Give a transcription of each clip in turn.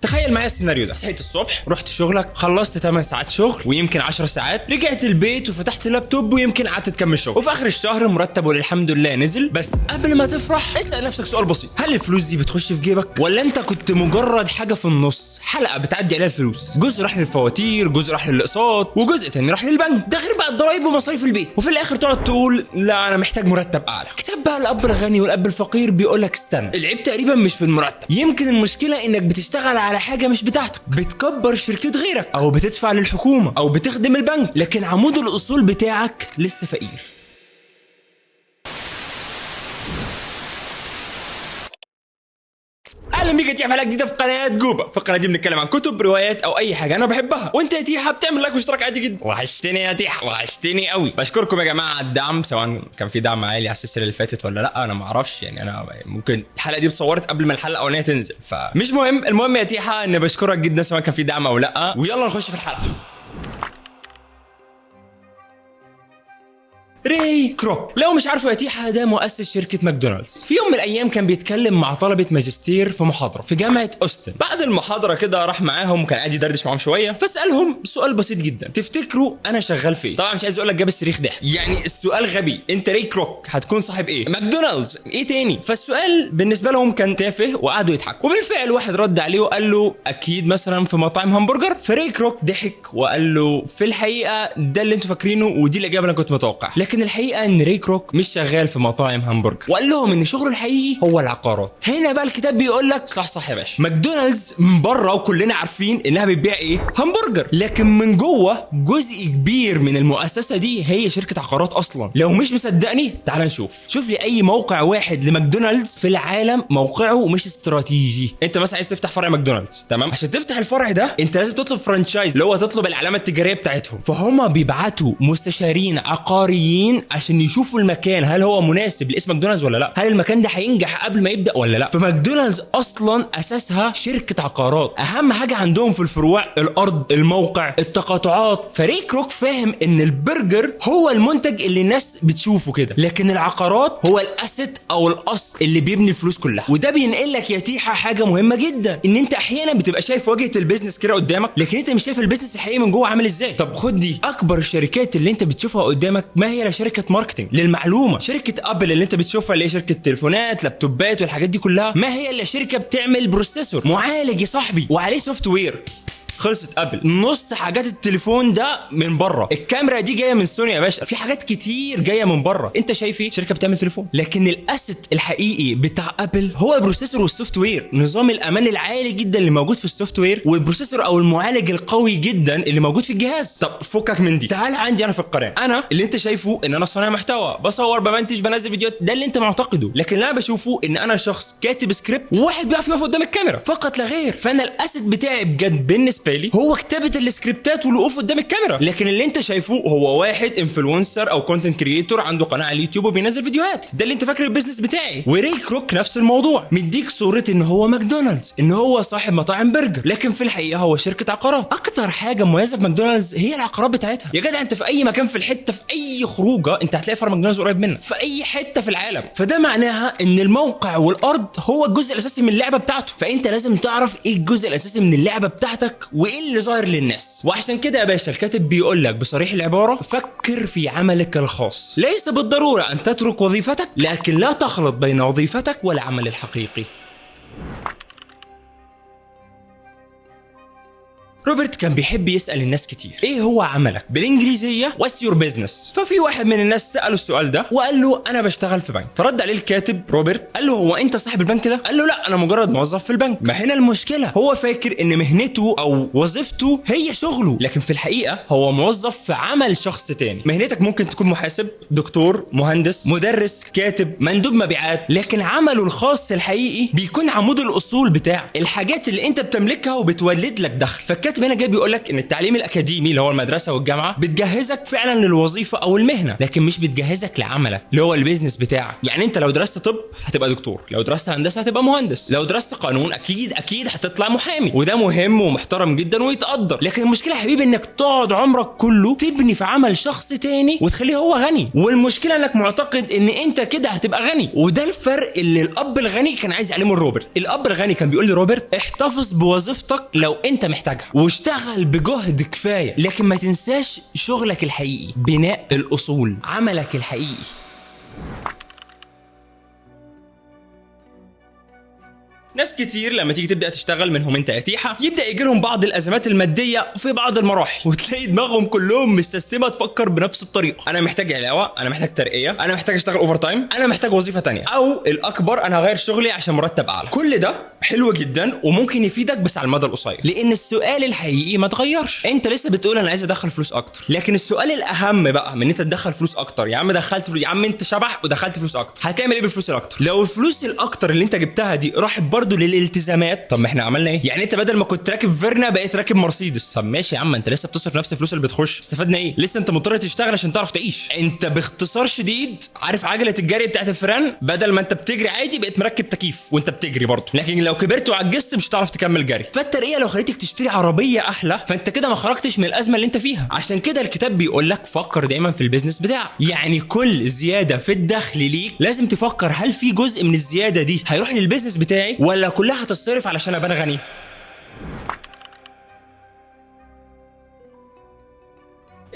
تخيل معايا السيناريو ده. صحيت الصبح، رحت شغلك، خلصت 8 ساعات شغل ويمكن 10 ساعات، رجعت البيت وفتحت اللابتوب ويمكن قعدت تكمل شغل، وفي اخر الشهر مرتب والحمد لله نزل. بس قبل ما تفرح اسال نفسك سؤال بسيط: هل الفلوس دي بتخش في جيبك ولا انت كنت مجرد حاجه في النص، حلقه بتعدي عليها الفلوس؟ جزء راح للفواتير، جزء راح للاقساط، وجزء تاني راح للبنك، ده غير بقى الضرايب ومصاريف البيت. وفي الاخر تقعد تقول لا انا محتاج مرتب اعلى. كتاب بقى الاب الغني والاب الفقير بيقول لك استنى، العيب تقريبا مش في المرتب، يمكن المشكله انك بتشتغل على حاجه مش بتاعتك، بتكبر شركة غيرك او بتدفع للحكومة او بتخدم البنك، لكن عمود الاصول بتاعك لسه فقير. اهلا بيك يا تيحة في حلقه جديده في قناه جوبا. في القناه دي بنتكلم عن كتب، روايات او اي حاجه انا بحبها، وانت يا تيحة بتعمل لايك واشتراك عادي جدا. وحشتني يا تيحة، وحشتني قوي. بشكركم يا جماعه على الدعم، سواء كان في دعم عالي على السلسله اللي فاتت ولا لا، انا ما اعرفش يعني. انا ممكن الحلقه دي اتصورت قبل ما الحلقه الاولانيه تنزل، فمش مهم. المهم يا تيحة ان بشكرك جدا سواء كان في دعم او لا. ويلا نخش في الحلقه. راي كروك، لو مش عارفه يا تيحة، ده مؤسس شركه ماكدونالدز. في يوم من الايام كان بيتكلم مع طلبه ماجستير في محاضره في جامعه اوستن. بعد المحاضره كده راح معاهم، كان قاعد يدردش معاهم شويه، فسالهم سؤال بسيط جدا: تفتكروا انا شغال في ايه؟ طبعا مش عايز اقول لك جاب الصريخ ضحك، يعني السؤال غبي. انت راي كروك هتكون صاحب ايه؟ ماكدونالدز، ايه تاني؟ فالسؤال بالنسبه لهم كان تافه وقعدوا يضحكوا. وبالفعل واحد رد عليه وقال له اكيد مثلا في مطاعم همبرجر. فراي كروك ضحك وقال له في الحقيقه ده اللي انتوا فاكرينه ودي الاجابه اللي انا كنت متوقع، لكن الحقيقه ان راي كروك مش شغال في مطاعم همبرجر، وقال لهم ان شغله الحقيقي هو العقارات. هنا بقى الكتاب بيقول لك صح يا باشا، ماكدونالدز من بره وكلنا عارفين انها بتبيع ايه؟ همبرجر، لكن من جوه جزء كبير من المؤسسه دي هي شركه عقارات اصلا. لو مش مصدقني تعال نشوف. شوف لي اي موقع واحد لماكدونالدز في العالم موقعه مش استراتيجي. انت مثلا عايز تفتح فرع ماكدونالدز، تمام؟ عشان تفتح الفرع ده انت لازم تطلب فرانشايز، اللي هو تطلب العلامه التجاريه بتاعتهم. فهم بيبعتوا مستشارين عقاريين عشان يشوفوا المكان هل هو مناسب لاسم ماكدونالدز ولا لا، هل المكان ده هينجح قبل ما يبدا ولا لا. فماكدونالدز اصلا اساسها شركه عقارات، اهم حاجه عندهم في الفروع الارض، الموقع، التقاطعات. فري كروك فاهم ان البرجر هو المنتج اللي الناس بتشوفه كده، لكن العقارات هو الاسيت او الاصل اللي بيبني الفلوس كلها. وده بينقل لك يا تيحة حاجه مهمه جدا، ان انت احيانا بتبقى شايف واجهه البيزنس كده قدامك، لكن انت مش شايف البيزنس الحقيقي من جوه عامل ازاي. طب خد دي، اكبر الشركات اللي انت بتشوفها قدامك ما هي الا شركه ماركتنج. للمعلومه، شركه ابل اللي انت بتشوفها اللي هي شركه تليفونات، لابتوبات والحاجات دي كلها، ما هي الا شركه بتعمل بروسيسور، معالج يا صاحبي، وعليه سوفت وير. خلصت ابل. نص حاجات التليفون ده من بره، الكاميرا دي جايه من سوني يا باشا، في حاجات كتير جايه من بره. انت شايف ايه؟ شركه بتعمل تليفون، لكن الاسيت الحقيقي بتاع ابل هو البروسيسور والسوفت وير، نظام الامان العالي جدا اللي موجود في السوفت وير، والبروسيسور او المعالج القوي جدا اللي موجود في الجهاز. طب فكك من دي، تعال عندي انا في القناه. انا اللي انت شايفه ان انا صانع محتوى، بصور، بمنتج، بنزل فيديوهات، ده اللي انت معتقده، لكن اللي انا بشوفه ان انا شخص كاتب سكريبت وواحد بيعرف يقف قدام الكاميرا فقط لا غير. فانا الاسيت بتاعي بجد بالنسبه لي هو كتابه السكريبتات والوقوف قدام الكاميرا، لكن اللي انت شايفه هو واحد انفلونسر او كونتنت كريتور عنده قناه على اليوتيوب وبينزل فيديوهات، ده اللي انت فاكر البيزنس بتاعي. وراي كروك نفس الموضوع، مديك صوره ان هو ماكدونالدز، ان هو صاحب مطاعم برجر، لكن في الحقيقه هو شركه عقارات. اكتر حاجه مميزه في ماكدونالدز هي العقارات بتاعتها يا جدع. انت في اي مكان في الحته، في اي خروجه انت هتلاقي فرع ماكدونالدز قريب منك في اي حته في العالم. فده معناها ان الموقع والارض هو الجزء الاساسي من اللعبه بتاعته، فانت لازم تعرف ايه الجزء الاساسي من اللعبه بتاعتك وايه اللي ظاهر للناس. وعشان كده يا باشا الكاتب بيقول لك بصريح العباره: فكر في عملك الخاص، ليس بالضروره ان تترك وظيفتك، لكن لا تخلط بين وظيفتك والعمل الحقيقي. روبرت كان بيحب يسأل الناس كتير ايه هو عملك، بالانجليزيه what's your business. ففي واحد من الناس سأله السؤال ده وقال له انا بشتغل في بنك. فرد عليه الكاتب روبرت قال له هو انت صاحب البنك ده؟ قال له لا انا مجرد موظف في البنك. ما هنا المشكله، هو فاكر ان مهنته او وظيفته هي شغله، لكن في الحقيقه هو موظف في عمل شخص تاني. مهنتك ممكن تكون محاسب، دكتور، مهندس، مدرس، كاتب، مندوب مبيعات، لكن عمله الخاص الحقيقي بيكون عمود الاصول بتاعك، الحاجات اللي انت بتملكها وبتولد لك دخل. فالكاتب الكاتب هنا جاي بيقول لك ان التعليم الاكاديمي اللي هو المدرسه والجامعه بتجهزك فعلا للوظيفه او المهنه، لكن مش بتجهزك لعملك اللي هو البيزنس بتاعك. يعني انت لو درست طب هتبقى دكتور، لو درست هندسه هتبقى مهندس، لو درست قانون اكيد هتطلع محامي، وده مهم ومحترم جدا ويتقدر. لكن المشكله يا حبيبي انك تقعد عمرك كله تبني في عمل شخص تاني وتخليه هو غني، والمشكله انك معتقد ان انت كده هتبقى غني. وده الفرق اللي الاب الغني كان عايز يعلمه لروبرت. الاب الغني كان بيقول لروبرت احتفظ بوظيفتك لو انت محتاجها واشتغل بجهد كفايه، لكن ما تنساش شغلك الحقيقي، بناء الاصول، عملك الحقيقي. ناس كتير لما تيجي تبدا تشتغل منهم انت يا تيحه يبدا يجي لهم بعض الازمات الماديه في بعض المراحل، وتلاقي دماغهم كلهم مستسلمه تفكر بنفس الطريقه. انا محتاج علاوه، انا محتاج ترقيه، انا محتاج اشتغل اوفر تايم، انا محتاج وظيفه تانية، او الاكبر انا هغير شغلي عشان مرتب اعلى. كل ده حلو جدا وممكن يفيدك بس على المدى القصير، لان السؤال الحقيقي ما اتغيرش. انت لسه بتقول انا عايز ادخل فلوس اكتر، لكن السؤال الاهم بقى من انت تدخل فلوس اكتر. يا عم دخلت فلوس، يا عم انت شبح ودخلت فلوس اكتر، هتعمل ايه بالفلوس الاكتر؟ لو الفلوس الاكتر اللي انت جبتها دي راحت برضو للالتزامات، طب ما احنا عملنا ايه؟ يعني انت بدل ما كنت راكب فيرنا بقيت راكب مرسيدس. طب ماشي يا عم، انت لسه بتصرف نفس الفلوس اللي بتخش، استفدنا ايه؟ لسه انت مضطر تشتغل عشان تعرف تعيش. انت باختصار شديد عارف عجله الجري بتاعت الفيران، بدل ما انت بتجري عادي بقيت مركب تكييف وانت بتجري برضو، لكن لو كبرت وعجزت مش هتعرف تكمل جري. فالترقيه لو خليتك تشتري عربيه احلى فانت كده ما خرجتش من الازمه اللي انت فيها. عشان كده الكتاب بيقول لك فكر دايما في البيزنس بتاعك، يعني كل زياده في الدخل ليك لازم تفكر هل في جزء من الزياده دي هيروح للبيزنس بتاعي ولا كلها هتصرف علشان ابقى غني.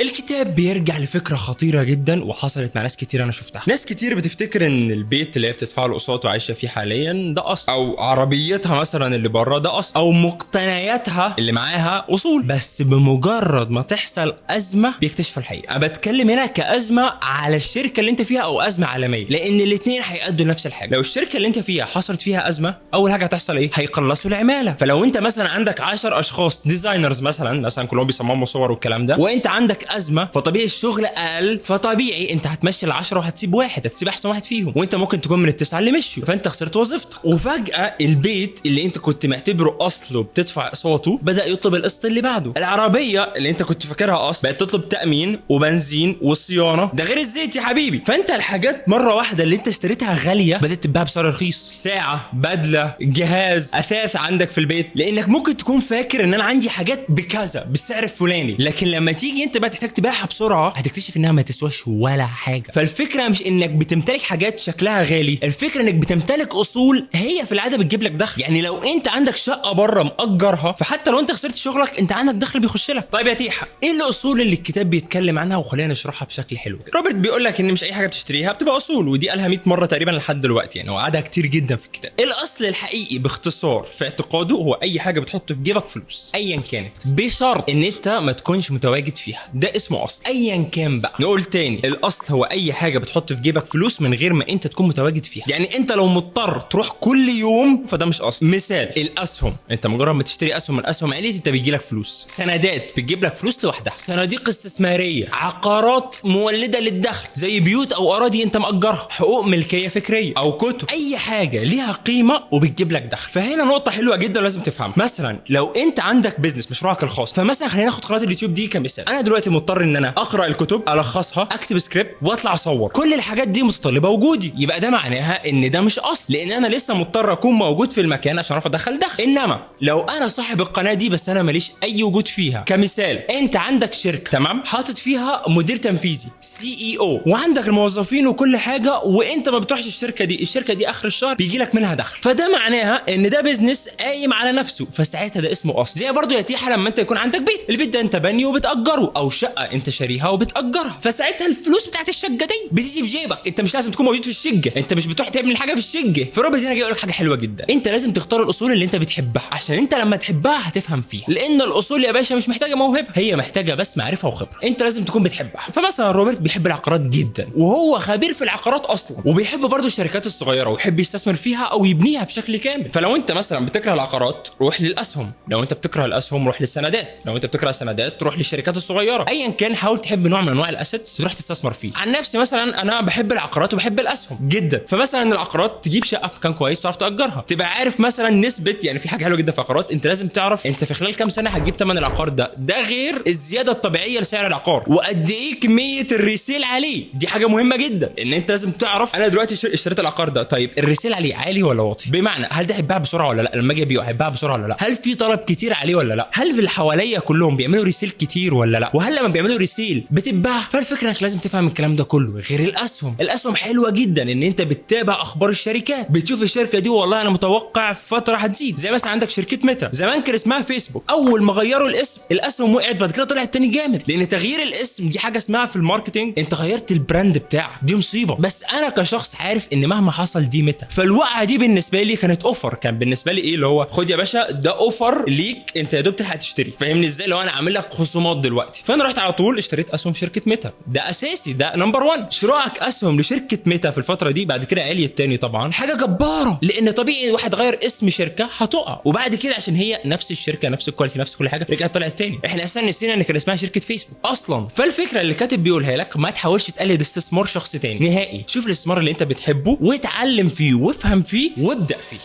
الكتاب بيرجع لفكره خطيره جدا وحصلت مع ناس كتير انا شفتها. ناس كتير بتفتكر ان البيت اللي هي بتدفع له اقساط وعايشه فيه حاليا ده اصل، او عربيتها مثلا اللي بره ده اصل، او مقتنياتها اللي معاها اصول. بس بمجرد ما تحصل ازمه بيكتشفوا الحقيقه. انا بتكلم هنا كازمه على الشركه اللي انت فيها او ازمه عالميه، لان الاثنين هيأدوا لنفس الحاجه. لو الشركه اللي انت فيها حصلت فيها ازمه اول حاجه هتحصل ايه؟ هيقلصوا العماله. فلو انت مثلا عندك 10 اشخاص ديزاينرز مثلا كلهم بيصمموا صور والكلام ده، وانت عندك ازمه، فطبيعي الشغل اقل، فطبيعي انت هتمشي ال10 وهتسيب واحد، هتسيب احسن واحد فيهم، وانت ممكن تكون من ال9 اللي مشوا، فانت خسرت وظيفتك. وفجاه البيت اللي انت كنت معتبره اصله وبتدفع اقساطه بدا يطلب القسط اللي بعده. العربيه اللي انت كنت فاكرها اصل بقت تطلب تامين وبنزين وصيانه، ده غير الزيت يا حبيبي. فانت الحاجات مره واحده اللي انت اشتريتها غاليه بدات تتباع بسعر رخيص، ساعه، بدله، جهاز، اثاث عندك في البيت، لانك ممكن تكون فاكر ان انا عندي حاجات بكذا بالسعر الفلاني، لكن لما تيجي انت بقى تحتاج تبيعها بسرعه هتكتشف انها ما تسواش ولا حاجه. فالفكره مش انك بتمتلك حاجات شكلها غالي، الفكره انك بتمتلك اصول هي في العاده بتجيب لك دخل. يعني لو انت عندك شقه بره مأجرها، فحتى لو انت خسرت شغلك انت عندك دخل بيخش لك. طيب يا تيحه، ايه الاصول اللي الكتاب بيتكلم عنها؟ وخلينا نشرحها بشكل حلو كده. روبرت بيقول لك ان مش اي حاجه بتشتريها بتبقى اصول، ودي قالها 100 مره تقريبا لحد دلوقتي، يعني هو قعدها كتير جدا في الكتاب. الاصل الحقيقي باختصار في اعتقاده هو اي حاجه بتحط في جيبك فلوس ايا كانت، بشرط ان انت ما تكونش متواجد فيها، ده اسمه اصل ايا كان بقى. نقول تاني، الاصل هو اي حاجه بتحط في جيبك فلوس من غير ما انت تكون متواجد فيها. يعني انت لو مضطر تروح كل يوم فده مش اصل. مثال الاسهم، انت مجرد ما تشتري اسهم من اسهم عيلتي انت بيجي لك فلوس. سندات بتجيب لك فلوس لوحدها، صناديق استثماريه، عقارات مولده للدخل زي بيوت او اراضي انت مأجرها، حقوق ملكيه فكريه او كتب، اي حاجه ليها قيمه وبتجيب لك دخل. فهنا نقطه حلوه جدا لازم تفهمها. مثلا لو انت عندك بيزنس مشروعك الخاص، فمثلا خلينا ناخد قناه اليوتيوب دي كمثال. انا دلوقتي مضطر ان انا اقرا الكتب، الخصها، اكتب سكريبت، واطلع اصور. كل الحاجات دي متطلبه وجودي، يبقى ده معناها ان ده مش اصل، لان انا لسه مضطر اكون موجود في المكان عشان اعرف ادخل دخل. انما لو انا صاحب القناه دي بس انا ماليش اي وجود فيها، كمثال انت عندك شركه تمام، حاطط فيها مدير تنفيذي CEO، وعندك الموظفين وكل حاجه، وانت ما بتروحش الشركه دي اخر الشهر بيجي لك منها دخل، فده معناها ان ده بيزنس قايم على نفسه، فساعتها ده اسمه اصل. زي برضو يا تيحه لما انت يكون عندك بيت، البيت ده انت بانيه وبتاجره، او شقه انت شاريها وبتاجرها، فساعتها الفلوس بتاعت الشقه دي بتيجي في جيبك، انت مش لازم تكون موجود في الشقه، انت مش بتروح تعمل حاجه في الشقه. فروبرت هنا جاي يقول لك حاجه حلوه جدا، انت لازم تختار الاصول اللي انت بتحبها، عشان انت لما تحبها هتفهم فيها، لان الاصول يا باشا مش محتاجه موهبه، هي محتاجه بس معرفه وخبره، انت لازم تكون بتحبها. فمثلا روبرت بيحب العقارات جدا، وهو خبير في العقارات اصلا، وبيحب برضو الشركات الصغيره ويحب يستثمر فيها او يبنيها بشكل كامل. فلو انت مثلا بتكره العقارات روح للاسهم، لو انت بتكره الاسهم روح للسندات، لو انت بتكره السندات روح للشركات الصغيره، ايا ايا كان حاول تحب نوع من انواع الاسيتس تروح تستثمر فيه. عن نفسي مثلا انا بحب العقارات وبحب الاسهم جدا، فمثلا العقارات تجيب شقه في مكان كويس تعرف تاجرها، تبقى عارف مثلا نسبه، يعني في حاجه حلوه جدا في العقارات، انت لازم تعرف انت في خلال كام سنه هتجيب ثمن العقار ده غير الزياده الطبيعيه لسعر العقار وقد ايه كميه الريسيل عليه. دي حاجه مهمه جدا ان انت لازم تعرف انا دلوقتي اشتريت العقار ده، طيب الريسيل عليه عالي ولا واطي؟ بمعنى هل ده هيتباع بسرعه ولا لا؟ لما اجي ابيعه هيتباع بسرعه ولا لا؟ هل في طلب كتير عليه ولا لا؟ هل في اللي حواليا كلهم بيعملوا ريسيل كتير ولا لا؟ وهل لما بيعملوا ريسيل بتتباع؟ فالفكره انك لازم تفهم الكلام ده كله. غير الاسهم حلوه جدا ان انت بتتابع اخبار الشركات، بتشوف الشركه دي والله انا متوقع في فتره هتزيد. زي مثلا عندك شركه ميتا، زمان كان اسمها فيسبوك، اول ما غيروا الاسم الاسهم وقعت، بعد كده طلعت تاني جامد، لان تغيير الاسم دي حاجه اسمها في الماركتنج انت غيرت البراند بتاعك، دي مصيبه. بس انا كشخص عارف ان مهما حصل دي ميتا، فالوقعه دي بالنسبه لي كانت اوفر، كان بالنسبه لي ايه اللي هو خد يا باشا ده اوفر ليك، انت يا دوب تلحق تشتري، فاهمني ازاي؟ لو انا عامل لك خصومات دلوقتي، فانا رحت على طول اشتريت اسهم شركه ميتا، ده اساسي، ده نمبر 1. شرائك اسهم لشركه ميتا في الفتره دي بعد كده عليت تاني طبعا حاجه جباره، لان طبيعي واحد غير اسم شركه هتقع، وبعد كده عشان هي نفس الشركه نفس الكواليتي نفس كل حاجه رجعت طلعت تاني. احنا اساسا نسينا ان كان اسمها شركه فيسبوك اصلا. فالفكره اللي كاتب بيقولها لك ما تحاولش تقلد استثمار شخص تاني نهائي، شوف الاستثمار اللي انت بتحبه وتعلم فيه وافهم فيه وابدا فيه.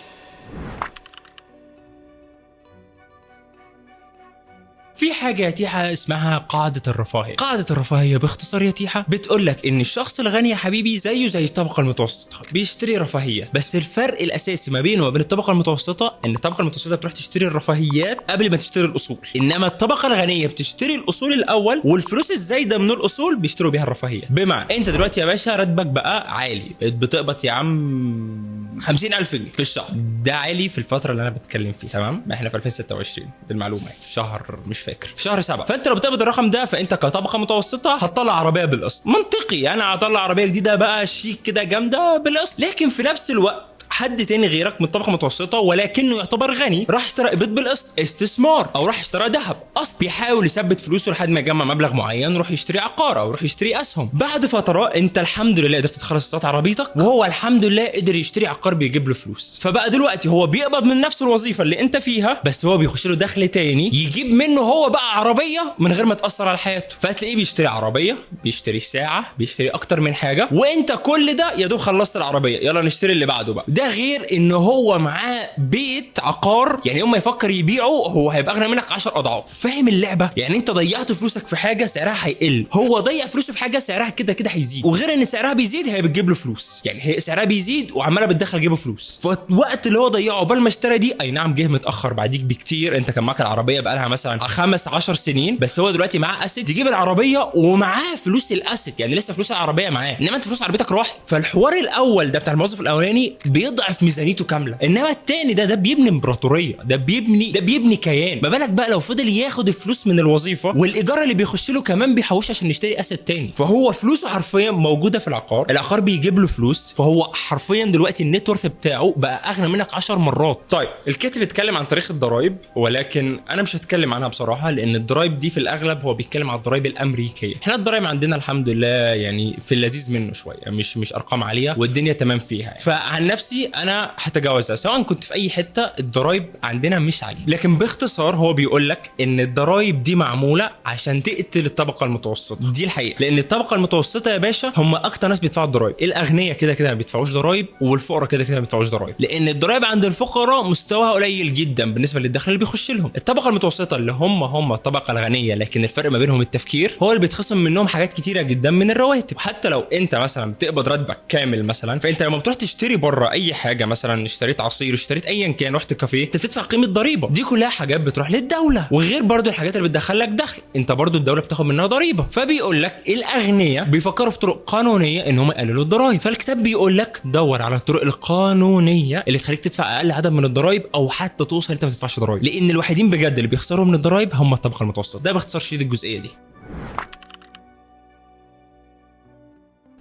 في حاجه يا تيحه اسمها قاعده الرفاهيه. قاعده الرفاهيه باختصار يا تيحه بتقول لك ان الشخص الغني يا حبيبي زيه زي الطبقه المتوسطه، بيشتري رفاهيات، بس الفرق الاساسي ما بينه وبين الطبقه المتوسطه ان الطبقه المتوسطه بتروح تشتري الرفاهيات قبل ما تشتري الاصول، انما الطبقه الغنيه بتشتري الاصول الاول والفلوس الزايده من الاصول بيشتروا بيها الرفاهيات. بمعنى انت دلوقتي يا باشا راتبك بقى عالي، بتقبض يا عم 50,000 جنيه في الشهر، ده عالي في الفتره اللي انا بتكلم فيها، تمام؟ احنا في 2026 بالمعلومه، في شهر مش فاكر، في شهر 7. فانت لو بتقبض الرقم ده فانت كطبقه متوسطه هتطلع عربيه بالقسط، منطقي، انا هطلع عربيه جديده بقى شيك كده جامده بالقسط. لكن في نفس الوقت حد تاني غيرك من طبقه متوسطه ولكنه يعتبر غني راح اشترى بيت بالقسط استثمار، او راح اشترى ذهب اصل، بيحاول يثبت فلوسه لحد ما يجمع مبلغ معين يروح يشتري عقار او يروح يشتري اسهم. بعد فتره انت الحمد لله قدرت تخلص قسط عربيتك، وهو الحمد لله قدر يشتري عقار بيجيب له فلوس، فبقى دلوقتي هو بيقبض من نفس الوظيفه اللي انت فيها، بس هو بيخش له دخل تاني يجيب منه هو بقى عربيه من غير ما تاثر على حياته. فتلاقيه بيشتري عربيه، بيشتري ساعه، بيشتري اكتر من حاجه، وانت كل ده يا دوب خلصت العربيه يلا نشتري اللي بعده بقى. ده غير انه هو معاه بيت عقار، يعني يوم ما يفكر يبيعه هو هيبقى اغنى منك 10 اضعاف. فاهم اللعبه؟ يعني انت ضيعت فلوسك في حاجه سعرها هيقل، هو ضيع فلوسه في حاجه سعرها كده كده هيزيد، وغير ان سعرها بيزيد هي بتجيب له فلوس، يعني هي سعرها بيزيد وعماله بتدخل جيبه فلوس. فالوقت اللي هو ضيعه قبل ما اشترى دي اي نعم جه متاخر بعديك بكتير، انت كان معاك العربيه بقى لها مثلا 5-10 سنين، بس هو دلوقتي معاه اسيت يجيب العربيه ومعاه فلوس الاسيت، يعني لسه فلوس العربيه معاه، انما انت فلوس عربيتك راحت. فالحوار الاول ده بتاع الموظف الاولاني بيضعف ميزانيته كامله، انما التاني ده بيبني امبراطوريه، ده بيبني كيان. ما بالك بقى لو فضل ياخد الفلوس من الوظيفه والايجار اللي بيخش له كمان بيحوش عشان يشتري اسيت تاني، فهو فلوسه حرفيا موجوده في العقار بيجيب له فلوس، فهو حرفيا دلوقتي النت ورث بتاعه بقى اغنى منك 10 مرات. طيب الكاتب اتكلم عن تاريخ الضرايب، ولكن انا مش هتكلم عنها بصراحه، لان الضرايب دي في الاغلب هو بيتكلم عن الضرايب الامريكيه. احنا الضرايب عندنا الحمد لله يعني في اللذيذ منه شويه، مش ارقام عاليه والدنيا تمام فيها. فعن نفسي انا هتجاوزها سواء كنت في اي حته، الضرايب عندنا مش عاليه. لكن باختصار هو بيقول لك ان الضرايب دي معموله عشان تقتل الطبقه المتوسطه، دي الحقيقه، لان الطبقه المتوسطه يا باشا هم اكتر ناس بيدفعوا الضرايب، الاغنياء كده كده ما بيدفعوش ضرايب، والفقراء كده كده ما بيدفعوش ضرايب، لان الضرايب عند الفقراء مستواها قليل جدا بالنسبه للدخل اللي بيخش لهم. الطبقه المتوسطه اللي هم الطبقه الغنيه، لكن الفرق ما بينهم التفكير، هو اللي بيتخصم منهم حاجات كتيره جدا من الرواتب. حتى لو انت مثلا بتقبض راتبك كامل مثلا، فانت لما بتروح تشتري بره اي حاجه، مثلا اشتريت عصير، اشتريت ايا كان، رحت كافيه، انت بتدفع قيمه ضريبه، دي كلها حاجات بتروح للدوله، وغير برضو الحاجات اللي بتدخل لك دخل انت برضو الدوله بتاخد منها ضريبه. فبيقول لك الاغنياء بيفكروا في طرق قانونيه ان هم يقللوا الضرايب، فالكتاب بيقول لك دور على الطرق القانونيه اللي تخليك تدفع اقل عدد من الضرايب، او حتى توصل انت ما تدفعش ضرايب، لان الوحيدين بجد اللي بيخسروا من الضرايب هم الطبقه المتوسطه. ده باختصار شديد الجزئيه دي.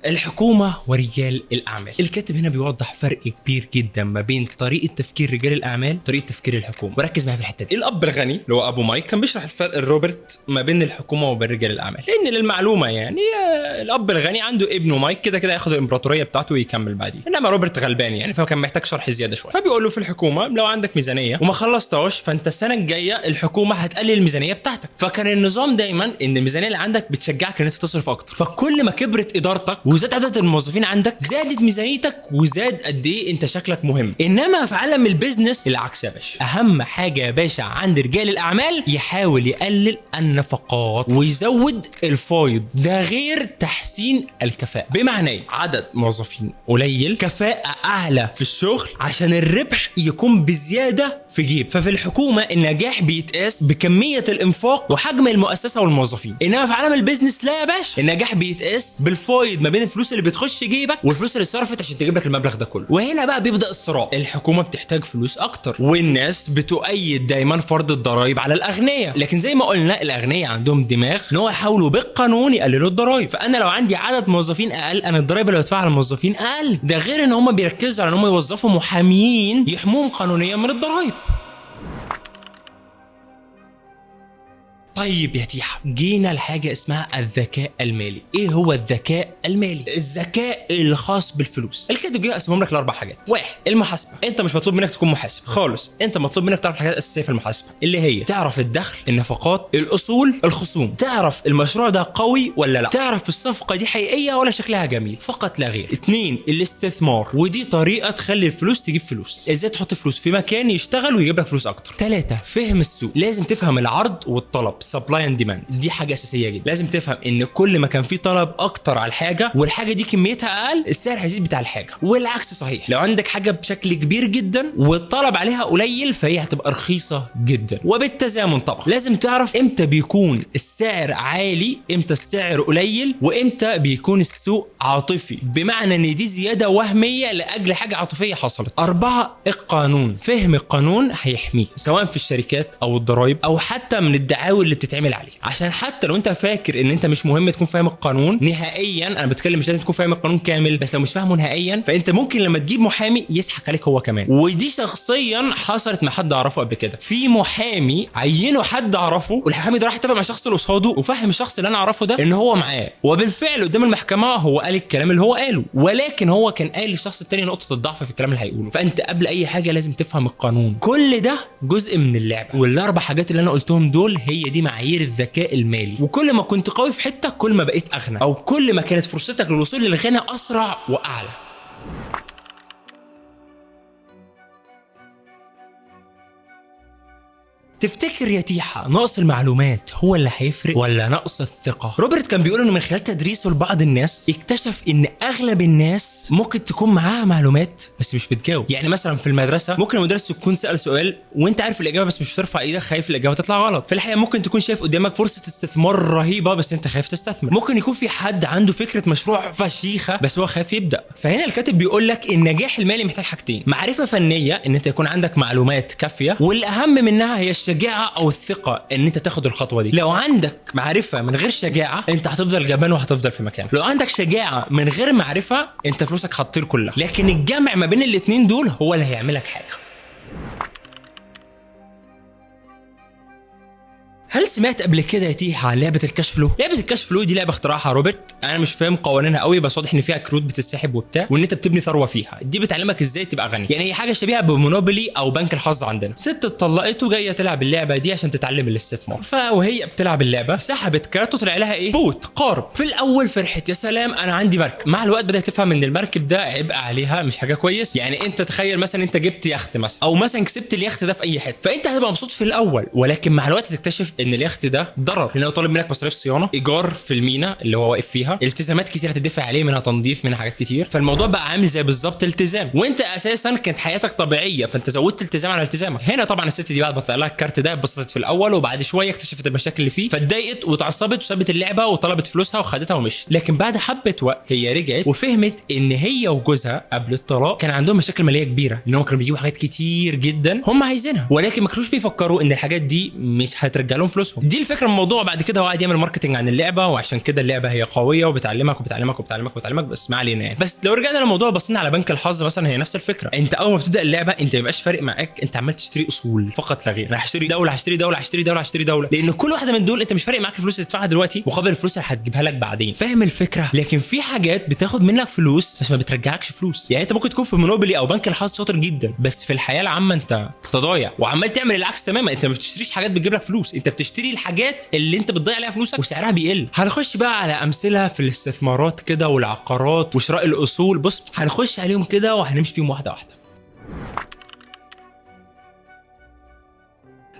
الحكومه ورجال الاعمال. الكاتب هنا بيوضح فرق كبير جدا ما بين طريقه تفكير رجال الاعمال وطريقه تفكير الحكومه، وركز معايا في الحته دي. الاب الغني اللي هو ابو مايك كان بيشرح الفرق لروبرت ما بين الحكومه وبين رجال الاعمال، لان للمعلومه يعني الاب الغني عنده ابنه مايك كده كده ياخد الامبراطوريه بتاعته ويكمل بعديه، انما روبرت غلبان يعني فكان محتاج شرح زياده شويه. فبيقول له في الحكومه لو عندك ميزانيه وما خلصتهاش فانت السنه الجايه الحكومه هتقلل الميزانيه بتاعتك. فكان النظام دايما ان الميزانيه اللي عندك بتشجعك ان انت تصرف اكتر، فكل ما كبرت ادارتك وزاد عدد الموظفين عندك زادت ميزانيتك وزاد قد ايه انت شكلك مهم. انما في عالم البيزنس العكس يا باشا، اهم حاجه يا باشا عند رجال الاعمال يحاول يقلل النفقات ويزود الفايض، ده غير تحسين الكفاءه. بمعنى ايه؟ عدد موظفين قليل، كفاءه اعلى في الشغل عشان الربح يكون بزياده في جيب. ففي الحكومه النجاح بيتقاس بكميه الانفاق وحجم المؤسسه والموظفين، انما في عالم البيزنس لا يا باشا، النجاح بيتقاس بالفايض ما بين الفلوس اللي بتخش جيبك والفلوس اللي صرفت عشان تجيب لك المبلغ ده كله. وهنا بقى بيبدا الصراع، الحكومه بتحتاج فلوس اكتر والناس بتؤيد دايما فرض الضرائب على الاغنياء، لكن زي ما قلنا الاغنياء عندهم دماغ ان هو يحاولوا بالقانون يقللوا الضرائب. فانا لو عندي عدد موظفين اقل انا الضرائب اللي بدفعها على الموظفين اقل، ده غير ان هم بيركزوا على ان هم يوظفوا محامين يحموهم قانونيا من الضرائب. طيب يا تيحة، جينا لحاجة اسمها الذكاء المالي. ايه هو الذكاء المالي؟ الذكاء الخاص بالفلوس. الكاتب جه قسمهم لك ل4 حاجات. 1 المحاسبة، انت مش مطلوب منك تكون محاسب خالص، انت مطلوب منك تعرف الحاجات الاساسية في المحاسبة اللي هي تعرف الدخل، النفقات، الاصول، الخصوم، تعرف المشروع ده قوي ولا لا، تعرف الصفقة دي حقيقية ولا شكلها جميل، فقط لا غير. 2 الاستثمار، ودي طريقة تخلي الفلوس تجيب فلوس، ازاي تحط فلوس في مكان يشتغل ويجيب لك فلوس اكتر. 3 فهم السوق، لازم تفهم العرض والطلب، سبلاي اند ديماند، دي حاجه اساسيه جدا. لازم تفهم ان كل ما كان في طلب اكتر على الحاجه والحاجه دي كميتها اقل السعر هيزيد بتاع الحاجه، والعكس صحيح. لو عندك حاجه بشكل كبير جدا والطلب عليها قليل فهي هتبقى رخيصه جدا. وبالتزامن طبعا لازم تعرف امتى بيكون السعر عالي، امتى السعر قليل، وامتى بيكون السوق عاطفي، بمعنى ان دي زياده وهميه لاجل حاجه عاطفيه حصلت. 4 القانون، فهم القانون هيحميك سواء في الشركات او الضرائب او حتى من الدعاوى اللي بتتعمل عليك، عشان حتى لو انت فاكر ان انت مش مهم تكون فاهم القانون نهائيا، انا بتكلم مش لازم تكون فاهم القانون كامل، بس لو مش فاهمه نهائيا فانت ممكن لما تجيب محامي يضحك عليك هو كمان. ودي شخصيا حصلت مع حد اعرفه قبل كده، في محامي عينه حد اعرفه والمحامي ده راح يتفق مع الشخص اللي قصاده وفهم الشخص اللي انا اعرفه ده ان هو معاه، وبالفعل قدام المحكمه هو قال الكلام اللي هو قاله، ولكن هو كان قال للشخص التاني نقطه الضعف في الكلام اللي هيقوله. فانت قبل اي حاجه لازم تفهم القانون. كل ده جزء من اللعبه، والاربع حاجات اللي انا قلتهم دول هي دي معايير الذكاء المالي. وكل ما كنت قوي في حته كل ما بقيت اغنى، او كل ما كانت فرصتك للوصول للغنى اسرع واعلى. تفتكر يا تيحة نقص المعلومات هو اللي هيفرق ولا نقص الثقة؟ روبرت كان بيقول انه من خلال تدريسه لبعض الناس اكتشف ان اغلب الناس ممكن تكون معاها معلومات بس مش بتجاوب. يعني مثلا في المدرسة ممكن المدرس يكون سأل سؤال وانت عارف الاجابة بس مش ترفع ايدك خايف الاجابة تطلع غلط. في الحقيقة ممكن تكون شايف قدامك فرصة استثمار رهيبة بس انت خايف تستثمر. ممكن يكون في حد عنده فكرة مشروع فشيخة بس هو خايف يبدأ. فهنا الكاتب بيقول لك النجاح المالي محتاج حاجتين: معرفة فنية ان انت يكون عندك معلومات كافية، والاهم منها هي الشجاعة او الثقة ان انت تاخد الخطوة دي. لو عندك معرفة من غير شجاعة انت هتفضل جبان وهتفضل في مكانك. لو عندك شجاعة من غير معرفة انت فلوسك هتطير كلها. لكن الجمع ما بين الاتنين دول هو اللي هيعملك حاجة. هل سمعت قبل كده يا تيحة عن لعبة الكاش فلو؟ لعبة الكاش فلو دي لعبة اخترعها روبرت، انا مش فاهم قوانينها قوي بس واضح ان فيها كروت بتتسحب وبتاع وان انت بتبني ثروة فيها. دي بتعلمك ازاي تبقى غني، يعني هي حاجة شبيهة بمونوبولي او بنك الحظ عندنا. ست اتطلقت وجاية تلعب اللعبة دي عشان تتعلم الاستثمار، فوهي بتلعب اللعبة سحبت كارت وطلع لها ايه؟ بوت، قارب. في الاول فرحت يا سلام انا عندي مركب، مع الوقت بدأت تفهم ان المركب ده عبء عليها مش حاجة كويس. يعني انت تخيل مثلا انت جبت يخت مثلا او مثلا كسبت اليخت ده في اي حته، فانت هتبقى مبسوط في الاول، ولكن مع الوقت تكتشف ان اليخت ده ضرر، لانه طالب منك مصاريف صيانه، ايجار في المينا اللي هو واقف فيها، التزامات كتير هتدفع عليه، منها تنظيف، منها حاجات كتير. فالموضوع بقى عامل زي بالظبط التزام، وانت اساسا كانت حياتك طبيعيه فانت زودت التزام على التزامك. هنا طبعا الست دي بعد ما طلع لها الكارت ده اتبسطت في الاول، وبعد شويه اكتشفت المشاكل اللي فيه فاتضايقت واتعصبت وسابت اللعبه وطلبت فلوسها وخدتها ومشت. لكن بعد حبه وقت هي رجعت وفهمت ان هي وجوزها قبل الطلاق كان عندهم مشاكل ماليه كبيره، انهم كانوا بيجيبوا حاجات كتير جدا هم عايزينها، ولكن ما كانوش بيفكروا ان الحاجات دي مش هترجع لهم فلوسهم. دي الفكره من الموضوع. بعد كده هو قاعد يعمل ماركتنج عن اللعبه، وعشان كده اللعبه هي قويه وبتعلمك وبتعلمك وبتعلمك وبتعلمك، بس ما علينا يعني. بس لو رجعنا للموضوع بصينا على بنك الحظ مثلا، هي نفس الفكره. انت اول ما بتبدا اللعبه انت ما بيبقاش فارق معاك، انت عمال تشتري اصول فقط لا غير. راح اشتري دوله، هشتري دوله، هشتري دوله، هشتري دوله، لان كل واحده من دول انت مش فارق معاك الفلوس اللي تدفعها دلوقتي مقابل الفلوس اللي هتجيبها لك بعدين. فاهم الفكره؟ لكن في حاجات بتاخد منك فلوس بس ما بترجعكش فلوس. يعني انت ممكن تكون في مونوبولي او بنك الحظ شاطر جدا، بس في الحياه العامه انت ضايع وعمال تعمل العكس تماما. انت ما بتشتريش حاجات بتجيب لك فلوس، انت بتشتري الحاجات اللي انت بتضيع عليها فلوسك وسعرها بيقل. هنخش بقى على امثله في الاستثمارات كده والعقارات وشراء الاصول. بص هنخش عليهم كده وهنمشي فيهم واحده واحده.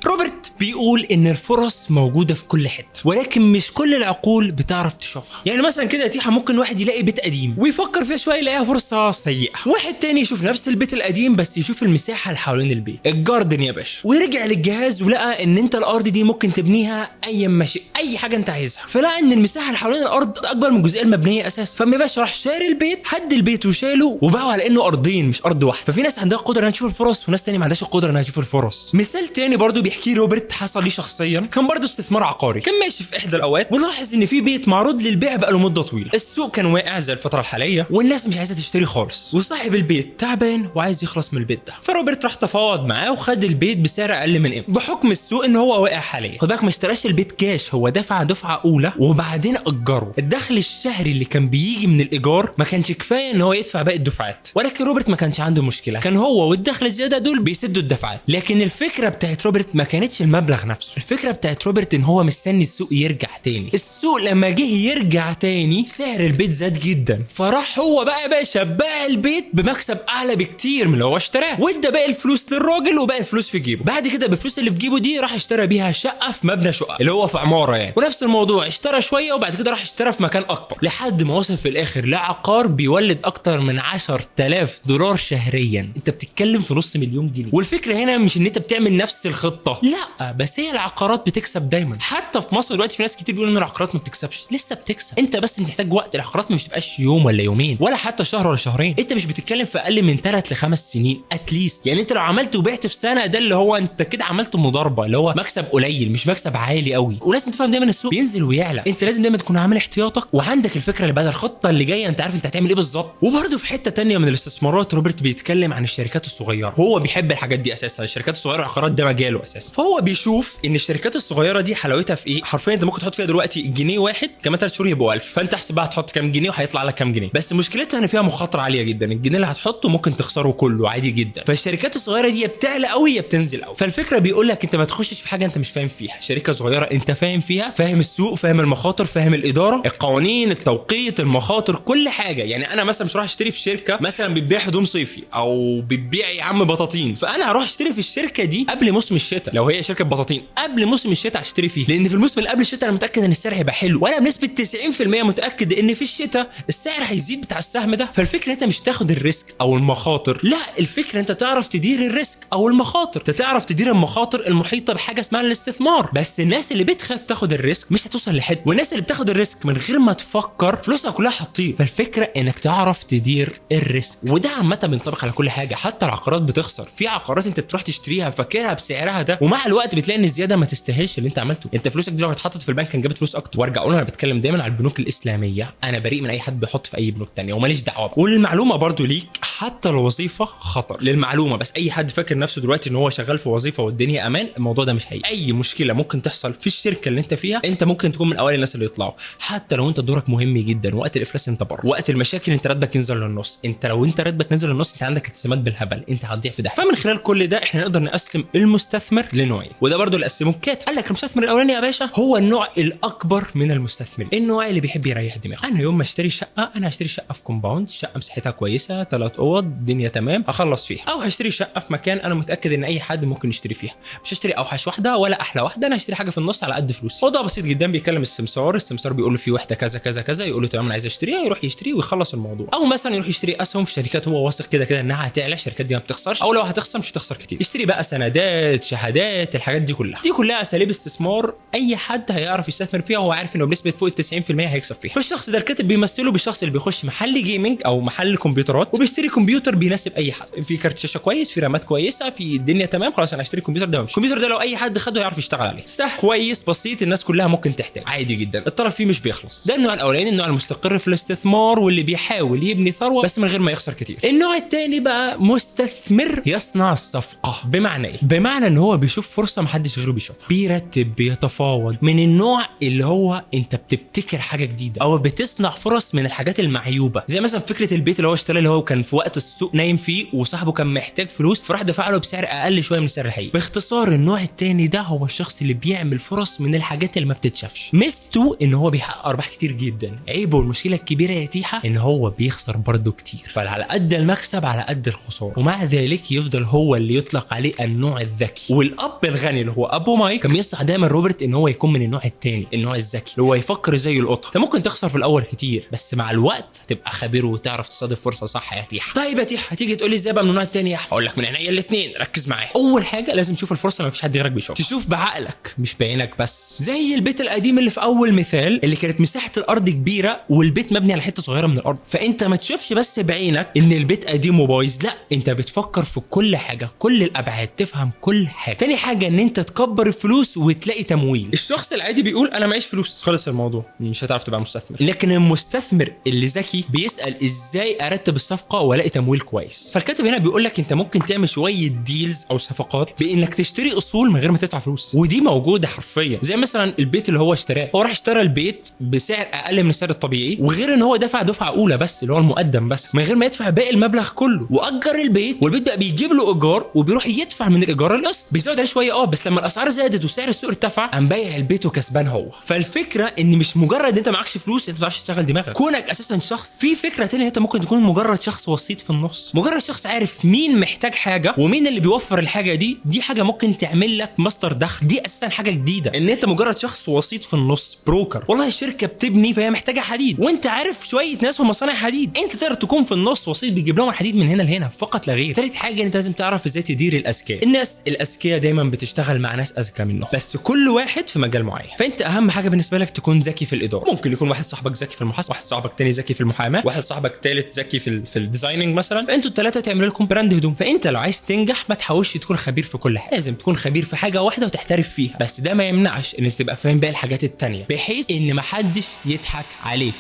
روبرت بيقول ان الفرص موجوده في كل حته، ولكن مش كل العقول بتعرف تشوفها. يعني مثلا كده يا تيحة ممكن واحد يلاقي بيت قديم ويفكر فيها شويه يلاقيها فرصه سيئه، واحد تاني يشوف نفس البيت القديم بس يشوف المساحه اللي حوالين البيت، الجاردن يا باشا، ورجع للجهاز ولقى ان انت الارض دي ممكن تبنيها اي ماشي اي حاجه انت عايزها، فلقى ان المساحه اللي حوالين الارض اكبر من الجزئيه المبنيه اساسا. فما باشا راح شاري البيت، حد البيت وشاله وباعه على انه ارضين مش ارض واحده. ففي ناس عندها قدره انها تشوف الفرص وناس تاني ما عندهاش القدره انها تشوف الفرص. مثال تاني برضو بيحكي روبرت حصل لي شخصيا، كان برضه استثمار عقاري. كان ماشي في احدى الاوقات ولاحظ ان في بيت معروض للبيع بقاله مده طويله، السوق كان واقع زي الفتره الحاليه والناس مش عايزه تشتري خالص، وصاحب البيت تعبان وعايز يخلص من البيت ده. فروبرت راح تفاوض معاه وخد البيت بسعر اقل من قيمته بحكم السوق ان هو واقع حاليا. خد بالك ما اشتراش البيت كاش، هو دفع دفعه اولى وبعدين اجره. الدخل الشهري اللي كان بيجي من الايجار ما كانش كفايه ان هو يدفع باقي الدفعات، ولكن روبرت ما كانش عنده مشكله، كان هو والدخل الزياده دول بيسدوا الدفعات. لكن الفكره بتاعت روبرت ما كانتش المبلغ نفسه، الفكره بتاعت روبرت ان هو مستني السوق يرجع تاني. السوق لما جه يرجع تاني سعر البيت زاد جدا، فراح هو بقى يا باشا باع البيت بمكسب اعلى بكتير من اللي هو اشتراه، وادى باقي الفلوس للراجل وباقي الفلوس في جيبه. بعد كده بالفلوس اللي في جيبه دي راح اشترى بيها شقه في مبنى شقق اللي هو في عماره يعني، ونفس الموضوع اشترى شويه وبعد كده راح اشترى في مكان اكبر لحد ما وصل في الاخر لعقار بيولد اكتر من $10,000 شهريا. انت بتتكلم في نص مليون جنيه. والفكره هنا مش ان انت بتعمل نفس الخطه، لا، بس هي العقارات بتكسب دايما. حتى في مصر دلوقتي في ناس كتير بيقولوا ان العقارات ما بتكسبش، لسه بتكسب، انت بس محتاج وقت. العقارات مش بتبقاش يوم ولا يومين ولا حتى شهر ولا شهرين، انت مش بتتكلم في اقل من 3 ل5 سنين اتليست. يعني انت لو عملت وبعت في سنه ده اللي هو انت كده عملت مضاربه، اللي هو مكسب قليل مش مكسب عالي قوي. ولازم تفهم دايما السوق بينزل ويعلى، انت لازم دايما تكون عامل احتياطك وعندك الفكره اللي بعد الخطه اللي جايه، انت عارف انت هتعمل ايه بالظبط. وبرده في حته تانية من الاستثمارات روبرت بيتكلم عن الشركات الصغيره، هو بيحب الحاجات دي اساسا، الشركات الصغيره العقارات ده مجاله اساسا. فهو بيشوف ان الشركات الصغيره دي حلاوتها في ايه؟ حرفيا انت ممكن تحط فيها دلوقتي جنيه واحد كمان 3 شهور يبقوا 1000، فانت احسب بقى هتحط كام جنيه وهيطلع لك كام جنيه. بس مشكلتها ان فيها مخاطره عاليه جدا، الجنيه اللي هتحطه ممكن تخسره كله عادي جدا. فالشركات الصغيره دي بتعلى قوي يا بتنزل قوي. فالفكره بيقول لك انت ما تخشش في حاجه انت مش فاهم فيها. شركه صغيره انت فاهم فيها، فاهم السوق، فاهم المخاطر، فاهم الاداره، القوانين، التوقيت، المخاطر، كل حاجه. يعني انا مثلا مش راح اشتري في شركه مثلا بتبيع هدوم صيفي او بتبيع يا عم بطاطين، فانا هروح اشتري في الشركه دي قبل موسم الشتاء. لو هي شركه بطاطين قبل موسم الشتاء هشتري فيه، لان في الموسم اللي قبل الشتاء انا متاكد ان السعر هيبقى حلو، وانا بنسبه 90% متاكد ان في الشتاء السعر هيزيد بتاع السهم ده. فالفكره انت مش تاخد الريسك او المخاطر، لا، الفكره انت تعرف تدير الريسك او المخاطر، انت تعرف تدير المخاطر المحيطه بحاجه اسمها الاستثمار. بس الناس اللي بتخاف تاخد الريسك مش هتوصل لحد، والناس اللي بتاخد الريسك من غير ما تفكر فلوسها كلها هتطير. فالفكره انك تعرف تدير الريسك، وده عامه بينطبق على كل حاجه. حتى العقارات بتخسر، في عقارات انت بتروح تشتريها فاكرها بسعرها ده، ومع الوقت بتلاقي ان الزياده ما تستاهلش اللي انت عملته. انت فلوسك دي لو اتحطت في البنك كان جابت فلوس اكتر. وارجع اقول انا بتكلم دايما على البنوك الاسلاميه، انا بريء من اي حد بيحط في اي بنوك ثانيه وماليش دعوه. والمعلومه برضو ليك، حتى الوظيفه خطر للمعلومه، بس اي حد فاكر نفسه دلوقتي ان هو شغال في وظيفه والدنيا امان، الموضوع ده مش حقيقي. اي مشكله ممكن تحصل في الشركه اللي انت فيها انت ممكن تكون من اوائل الناس اللي يطلعوا، حتى لو انت دورك مهم جدا. وقت الافلاس انت بره، وقت المشاكل انت راتبك ينزل للنص، انت لو انت راتبك نزل للنص انت عندك التزامات بالهبل، انت هتضيع في ده. فمن خلال كل ده احنا نقدر نقسم المستثمر لنوعين، وده برضو اللي قسمه كات. قال لك المستثمر الاولاني يا باشا هو النوع الاكبر من المستثمرين، النوع اللي بيحب يريح دماغه. انا يوم ما اشتري شقه انا هشتري شقه في كومباوند، شقه مساحتها كويسه 3 اوض الدنيا تمام اخلص فيها، او هشتري شقه في مكان انا متاكد ان اي حد ممكن يشتري فيها، مش هشتري اوحش واحده ولا احلى واحده، انا هشتري حاجه في النص على قد فلوسي. موضوع بسيط جدا، بيكلم السمسار بيقول له في وحده كذا كذا كذا، يقول له تمام انا عايز اشتريها، يروح يشتري ويخلص الموضوع. او مثلا يروح يشتري اسهم في شركات هو واثق كده كده انها هتعلى، الشركات دي ما بتخسرش، او لو هتخسر مش هتخسر كتير، يشتري بقى سندات، شهادات، الحاجات الحاجات دي كلها اساليب استثمار اي حد هيعرف يستثمر فيها وهو عارف انه بنسبه فوق ال 90% هيكسب فيها. فالشخص ده الكاتب بيمثله بالشخص اللي بيخش محل جيمنج او محل كمبيوترات وبيشتري كمبيوتر بيناسب اي حد، في كارت شاشه كويس، في رامات كويسه، في الدنيا تمام، خلاص انا هشتري الكمبيوتر ده. الكمبيوتر ده لو اي حد خده يعرف يشتغل عليه، سهل كويس بسيط، الناس كلها ممكن تحتاج عادي جدا، الطلب فيه مش بيخلص. ده النوع الاولاني، النوع المستقر في الاستثمار واللي بيحاول يبني ثروه بس من غير ما يخسر كتير. النوع الثاني بقى مستثمر يصنع الصفقه. بمعنى ايه؟ بمعنى ان هو بيشوف فرصه محدش غيره بيشوفها، بيرتب، بيتفاوض، من النوع اللي هو انت بتبتكر حاجه جديده او بتصنع فرص من الحاجات المعيوبه، زي مثلا فكره البيت اللي هو اشتراه اللي هو كان في وقت السوق نايم فيه وصاحبه كان محتاج فلوس فراح دفع له بسعر اقل شويه من السعر الحقيقي. باختصار النوع الثاني ده هو الشخص اللي بيعمل فرص من الحاجات اللي ما بتتشافش. ميزته ان هو بيحقق ارباح كتير جدا، عيبه والمشكله الكبيره يا تيحه ان هو بيخسر برضه كتير، فعلى قد المكسب على قد الخساره، ومع ذلك يفضل هو اللي يطلق عليه النوع الذكي. والاب الغني اللي هو ابو مايك كان بينصح دايما روبرت ان هو يكون من النوع الثاني، النوع الذكي اللي هو يفكر زي القطه. انت ممكن تخسر في الاول كتير بس مع الوقت هتبقى خبير وتعرف تصادف فرصه صح يا تيحه. طيب يا تيحه هتيجي تقول لي ازاي بقى من النوع الثاني؟ اقول لك من عينيا الاثنين، ركز معايا. اول حاجه لازم تشوف الفرصه ما فيش حد غيرك بيشوف، تشوف بعقلك مش بعينك بس، زي البيت القديم اللي في اول مثال اللي كانت مساحه الارض كبيره والبيت مبني على حته صغيره من الارض، فانت ما تشوفش بس بعينك ان البيت قديم وبايظ، لا انت بتفكر في كل حاجه، كل الابعاد، تفهم كل حاجه. تاني حاجه ان انت تكبر الفلوس وتلاقي تمويل. الشخص العادي بيقول انا معيش فلوس، خلص الموضوع، مش هتعرف تبقى مستثمر. لكن المستثمر اللي ذكي بيسال ازاي ارتب الصفقه والاقي تمويل كويس. فالكاتب هنا بيقول لك انت ممكن تعمل شويه ديلز او صفقات بانك تشتري اصول من غير ما تدفع فلوس، ودي موجوده حرفيا. زي مثلا البيت اللي هو اشتراه، هو راح اشترى البيت بسعر اقل من السعر الطبيعي، وغير ان هو دفع دفعه اولى بس اللي هو المقدم بس من غير ما يدفع باقي المبلغ كله، واجر البيت، والبيت بقى بيجيب له ايجار وبيروح يدفع من الايجار القسط، بيزود عليه شويه بس لما الاسعار زادت وسعر السوق ارتفع قام بايع البيت وكسبان هو. فالفكره ان مش مجرد انت معكش فلوس انت ما بتعرفش تشغل دماغك، كونك اساسا شخص. في فكره ثانيه انت ممكن تكون مجرد شخص وسيط في النص، مجرد شخص عارف مين محتاج حاجه ومين اللي بيوفر الحاجه دي حاجه ممكن تعمل لك مصدر دخل. دي اساسا حاجه جديده ان انت مجرد شخص وسيط في النص، بروكر. والله الشركه بتبني فهي محتاجه حديد وانت عارف شويه ناس في مصانع حديد، انت تقدر تكون في النص وسيط بيجيب لهم الحديد من هنا لهنا فقط لا غير. ثالث حاجه انت لازم تعرف ازاي تدير الاذكياء. الناس الاذكياء دايما بتشتغل مع ناس اذكى منه بس كل واحد في مجال معين، فانت اهم حاجه بالنسبه لك تكون ذكي في الاداره. ممكن يكون واحد صاحبك ذكي في المحاسبه، واحد صاحبك تاني ذكي في المحاماه، واحد صاحبك ثالث ذكي في الديزايننج مثلا، فانتوا الثلاثه تعملوا لكم براند هدوم. فانت لو عايز تنجح ما تحاولش تكون خبير في كل حاجه، لازم تكون خبير في حاجه واحده وتحترف فيها، بس ده ما يمنعش ان تبقى فاهم باقي الحاجات التانيه بحيث ان ما حدش يضحك عليك.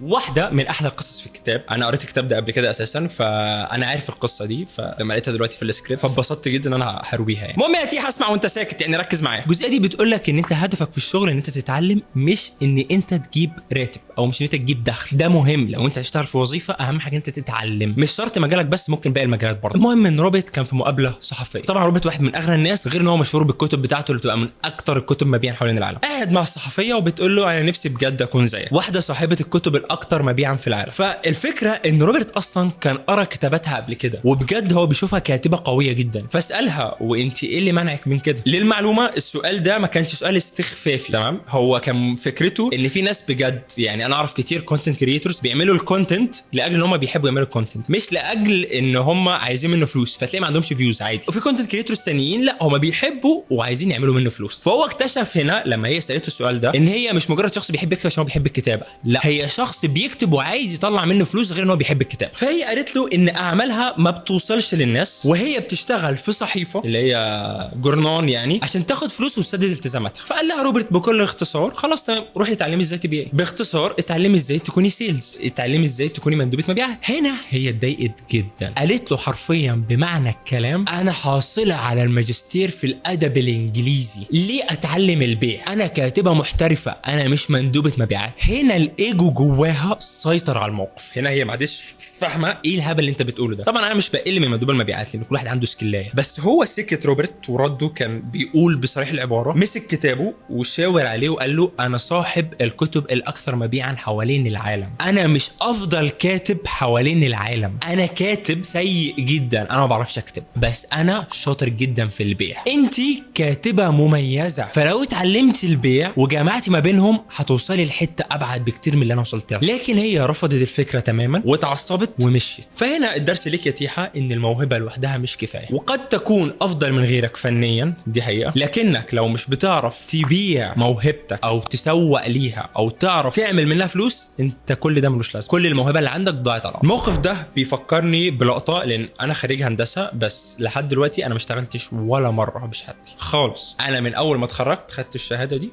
واحده من احلى القصص في الكتاب، انا قريت الكتاب ده قبل كده اساسا فانا عارف القصه دي، فلما لقيتها دلوقتي في السكريبت فاتبسطت جدا ان انا هرويها يعني. المهم يا تيحه اسمع وانت ساكت يعني، ركز معايا. الجزئيه دي بتقول لك ان انت هدفك في الشغل ان انت تتعلم، مش ان انت تجيب راتب او مش ان انت تجيب دخل. ده مهم، لو انت هتشتغل في وظيفه اهم حاجه انت تتعلم، مش شرط مجالك بس، ممكن باقي المجالات برضه. المهم ان روبرت كان في مقابله صحفيه، طبعا روبرت واحد من اغنى الناس، غير ان هو مشهور بالكتب بتاعته اللي بتبقى من اكتر الكتب مبيعا حوالين العالم. قاعد مع الصحفيه وبتقول له انا نفسي بجد اكون زيك، واحده صاحبه الكتب الاكثر مبيعا في العالم. فالفكره ان روبرت اصلا كان قرا كتاباتها قبل كده وبجد هو بيشوفها كاتبه قويه جدا، فاسالها وانت ايه اللي منعك من كده؟ للمعلومه السؤال ده ما كانش سؤال استخفافي، تمام؟ هو كان فكرته ان في ناس بجد، يعني انا اعرف كتير كونتنت كريتورز بيعملوا الكونتنت لاجل ان هم بيحبوا يعملوا الكونتنت، مش لاجل ان هم عايزين منه فلوس، فتلاقي ما عندهمش فيوز عادي. وفي كونتنت كريتورز ثانيين لا هم بيحبوا وعايزين يعملوا منه فلوس. فهو اكتشف هنا لما هي سالته السؤال ده ان هي مش مجرد شخص بيحب يكتب عشان هو بيحب الكتابه، لا هي شخص بيكتب وعايز يطلع منه فلوس غير ان هو بيحب الكتاب. فهي قالت له ان اعمالها ما بتوصلش للناس وهي بتشتغل في صحيفه اللي هي جورنان يعني عشان تاخد فلوس وتسدد التزاماتها. فقال لها روبرت بكل اختصار خلاص تمام روحي اتعلمي ازاي تبيعي، باختصار اتعلمي ازاي تكوني سيلز، اتعلمي ازاي تكوني مندوبه مبيعات. هنا هي اتضايقت جدا، قالت له حرفيا بمعنى الكلام انا حاصله على الماجستير في الادب الانجليزي، ليه اتعلم البيع؟ انا كاتبه محترفه، انا مش مندوبه مبيعات. هنا الايجو جواها سيطر على الموقف، هنا هي ما عادش فاهمه ايه الهبل اللي انت بتقوله ده. طبعا انا مش بقل من مندوب المبيعات لان كل واحد عنده سكيلايه، بس هو سكت روبرت ورده كان بيقول بصريح العباره، مسك كتابه وشاور عليه وقال له انا صاحب الكتب الاكثر مبيعا حوالين العالم، انا مش افضل كاتب حوالين العالم، انا كاتب سيء جدا، انا ما بعرفش اكتب بس انا شاطر جدا في البيع، انت كاتبه مميزه، فلو اتعلمتي البيع وجمعتي ما بينهم هتوصلي لحته ابعد بكتير من اللي انا وصلت لكن هي رفضت الفكره تماما واتعصبت ومشيت. فهنا الدرس ليك يا تيحة ان الموهبه لوحدها مش كفايه، وقد تكون افضل من غيرك فنيا، دي حقيقه، لكنك لو مش بتعرف تبيع موهبتك او تسوق ليها او تعرف تعمل منها فلوس، انت كل ده ملوش لازمه، كل الموهبه اللي عندك ضاعت على الأرض. الموقف ده بيفكرني بلقطه، لان انا خريج هندسه بس لحد دلوقتي انا ما اشتغلتش ولا مره بشهادتي خالص. انا من اول ما اتخرجت خدت الشهاده دي،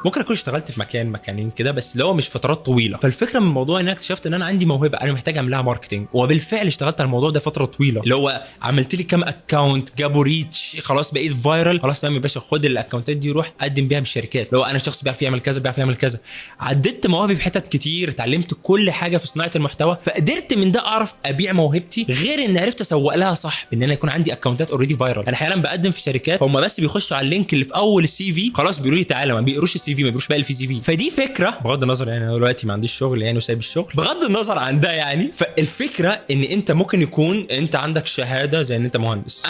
ممكن اكون اشتغلت في مكانين كده بس اللي هو مش فترات طويله. فالفكره من الموضوع ان انا اكتشفت ان انا عندي موهبه انا محتاج اعمل لها ماركتنج، وبالفعل اشتغلت على الموضوع ده فتره طويله، اللي هو عملت لي كام اكونت جابوا ريتش، خلاص بقيت فايرال، خلاص تمام يا باشا خد الاكونتات دي روح قدم بيها بالشركات، اللي هو انا شخص بيعرف يعمل كذا بيعرف يعمل كذا. عديت مواهبي في حتت كتير، اتعلمت كل حاجه في صناعه المحتوى، فقدرت من ده اعرف ابيع موهبتي، غير ان عرفت اسوق لها صح، ان انا يكون عندي اكونتات اوريدي فايرال. انا احيانا بقدم في شركات هم بس بيخشوا على اللينك اللي في اول السي في، خلاص بيقولوا لي تعالى، ما بيقروش السي في، ما بيقروش باقي السي في. فدي فكره بغض النظر، يعني انا دلوقتي ما عنديش شغل يعني وسايب الشغل، بغض النظر عن ده يعني. فالفكره ان انت ممكن يكون انت عندك شهاده زي ان انت مهندس.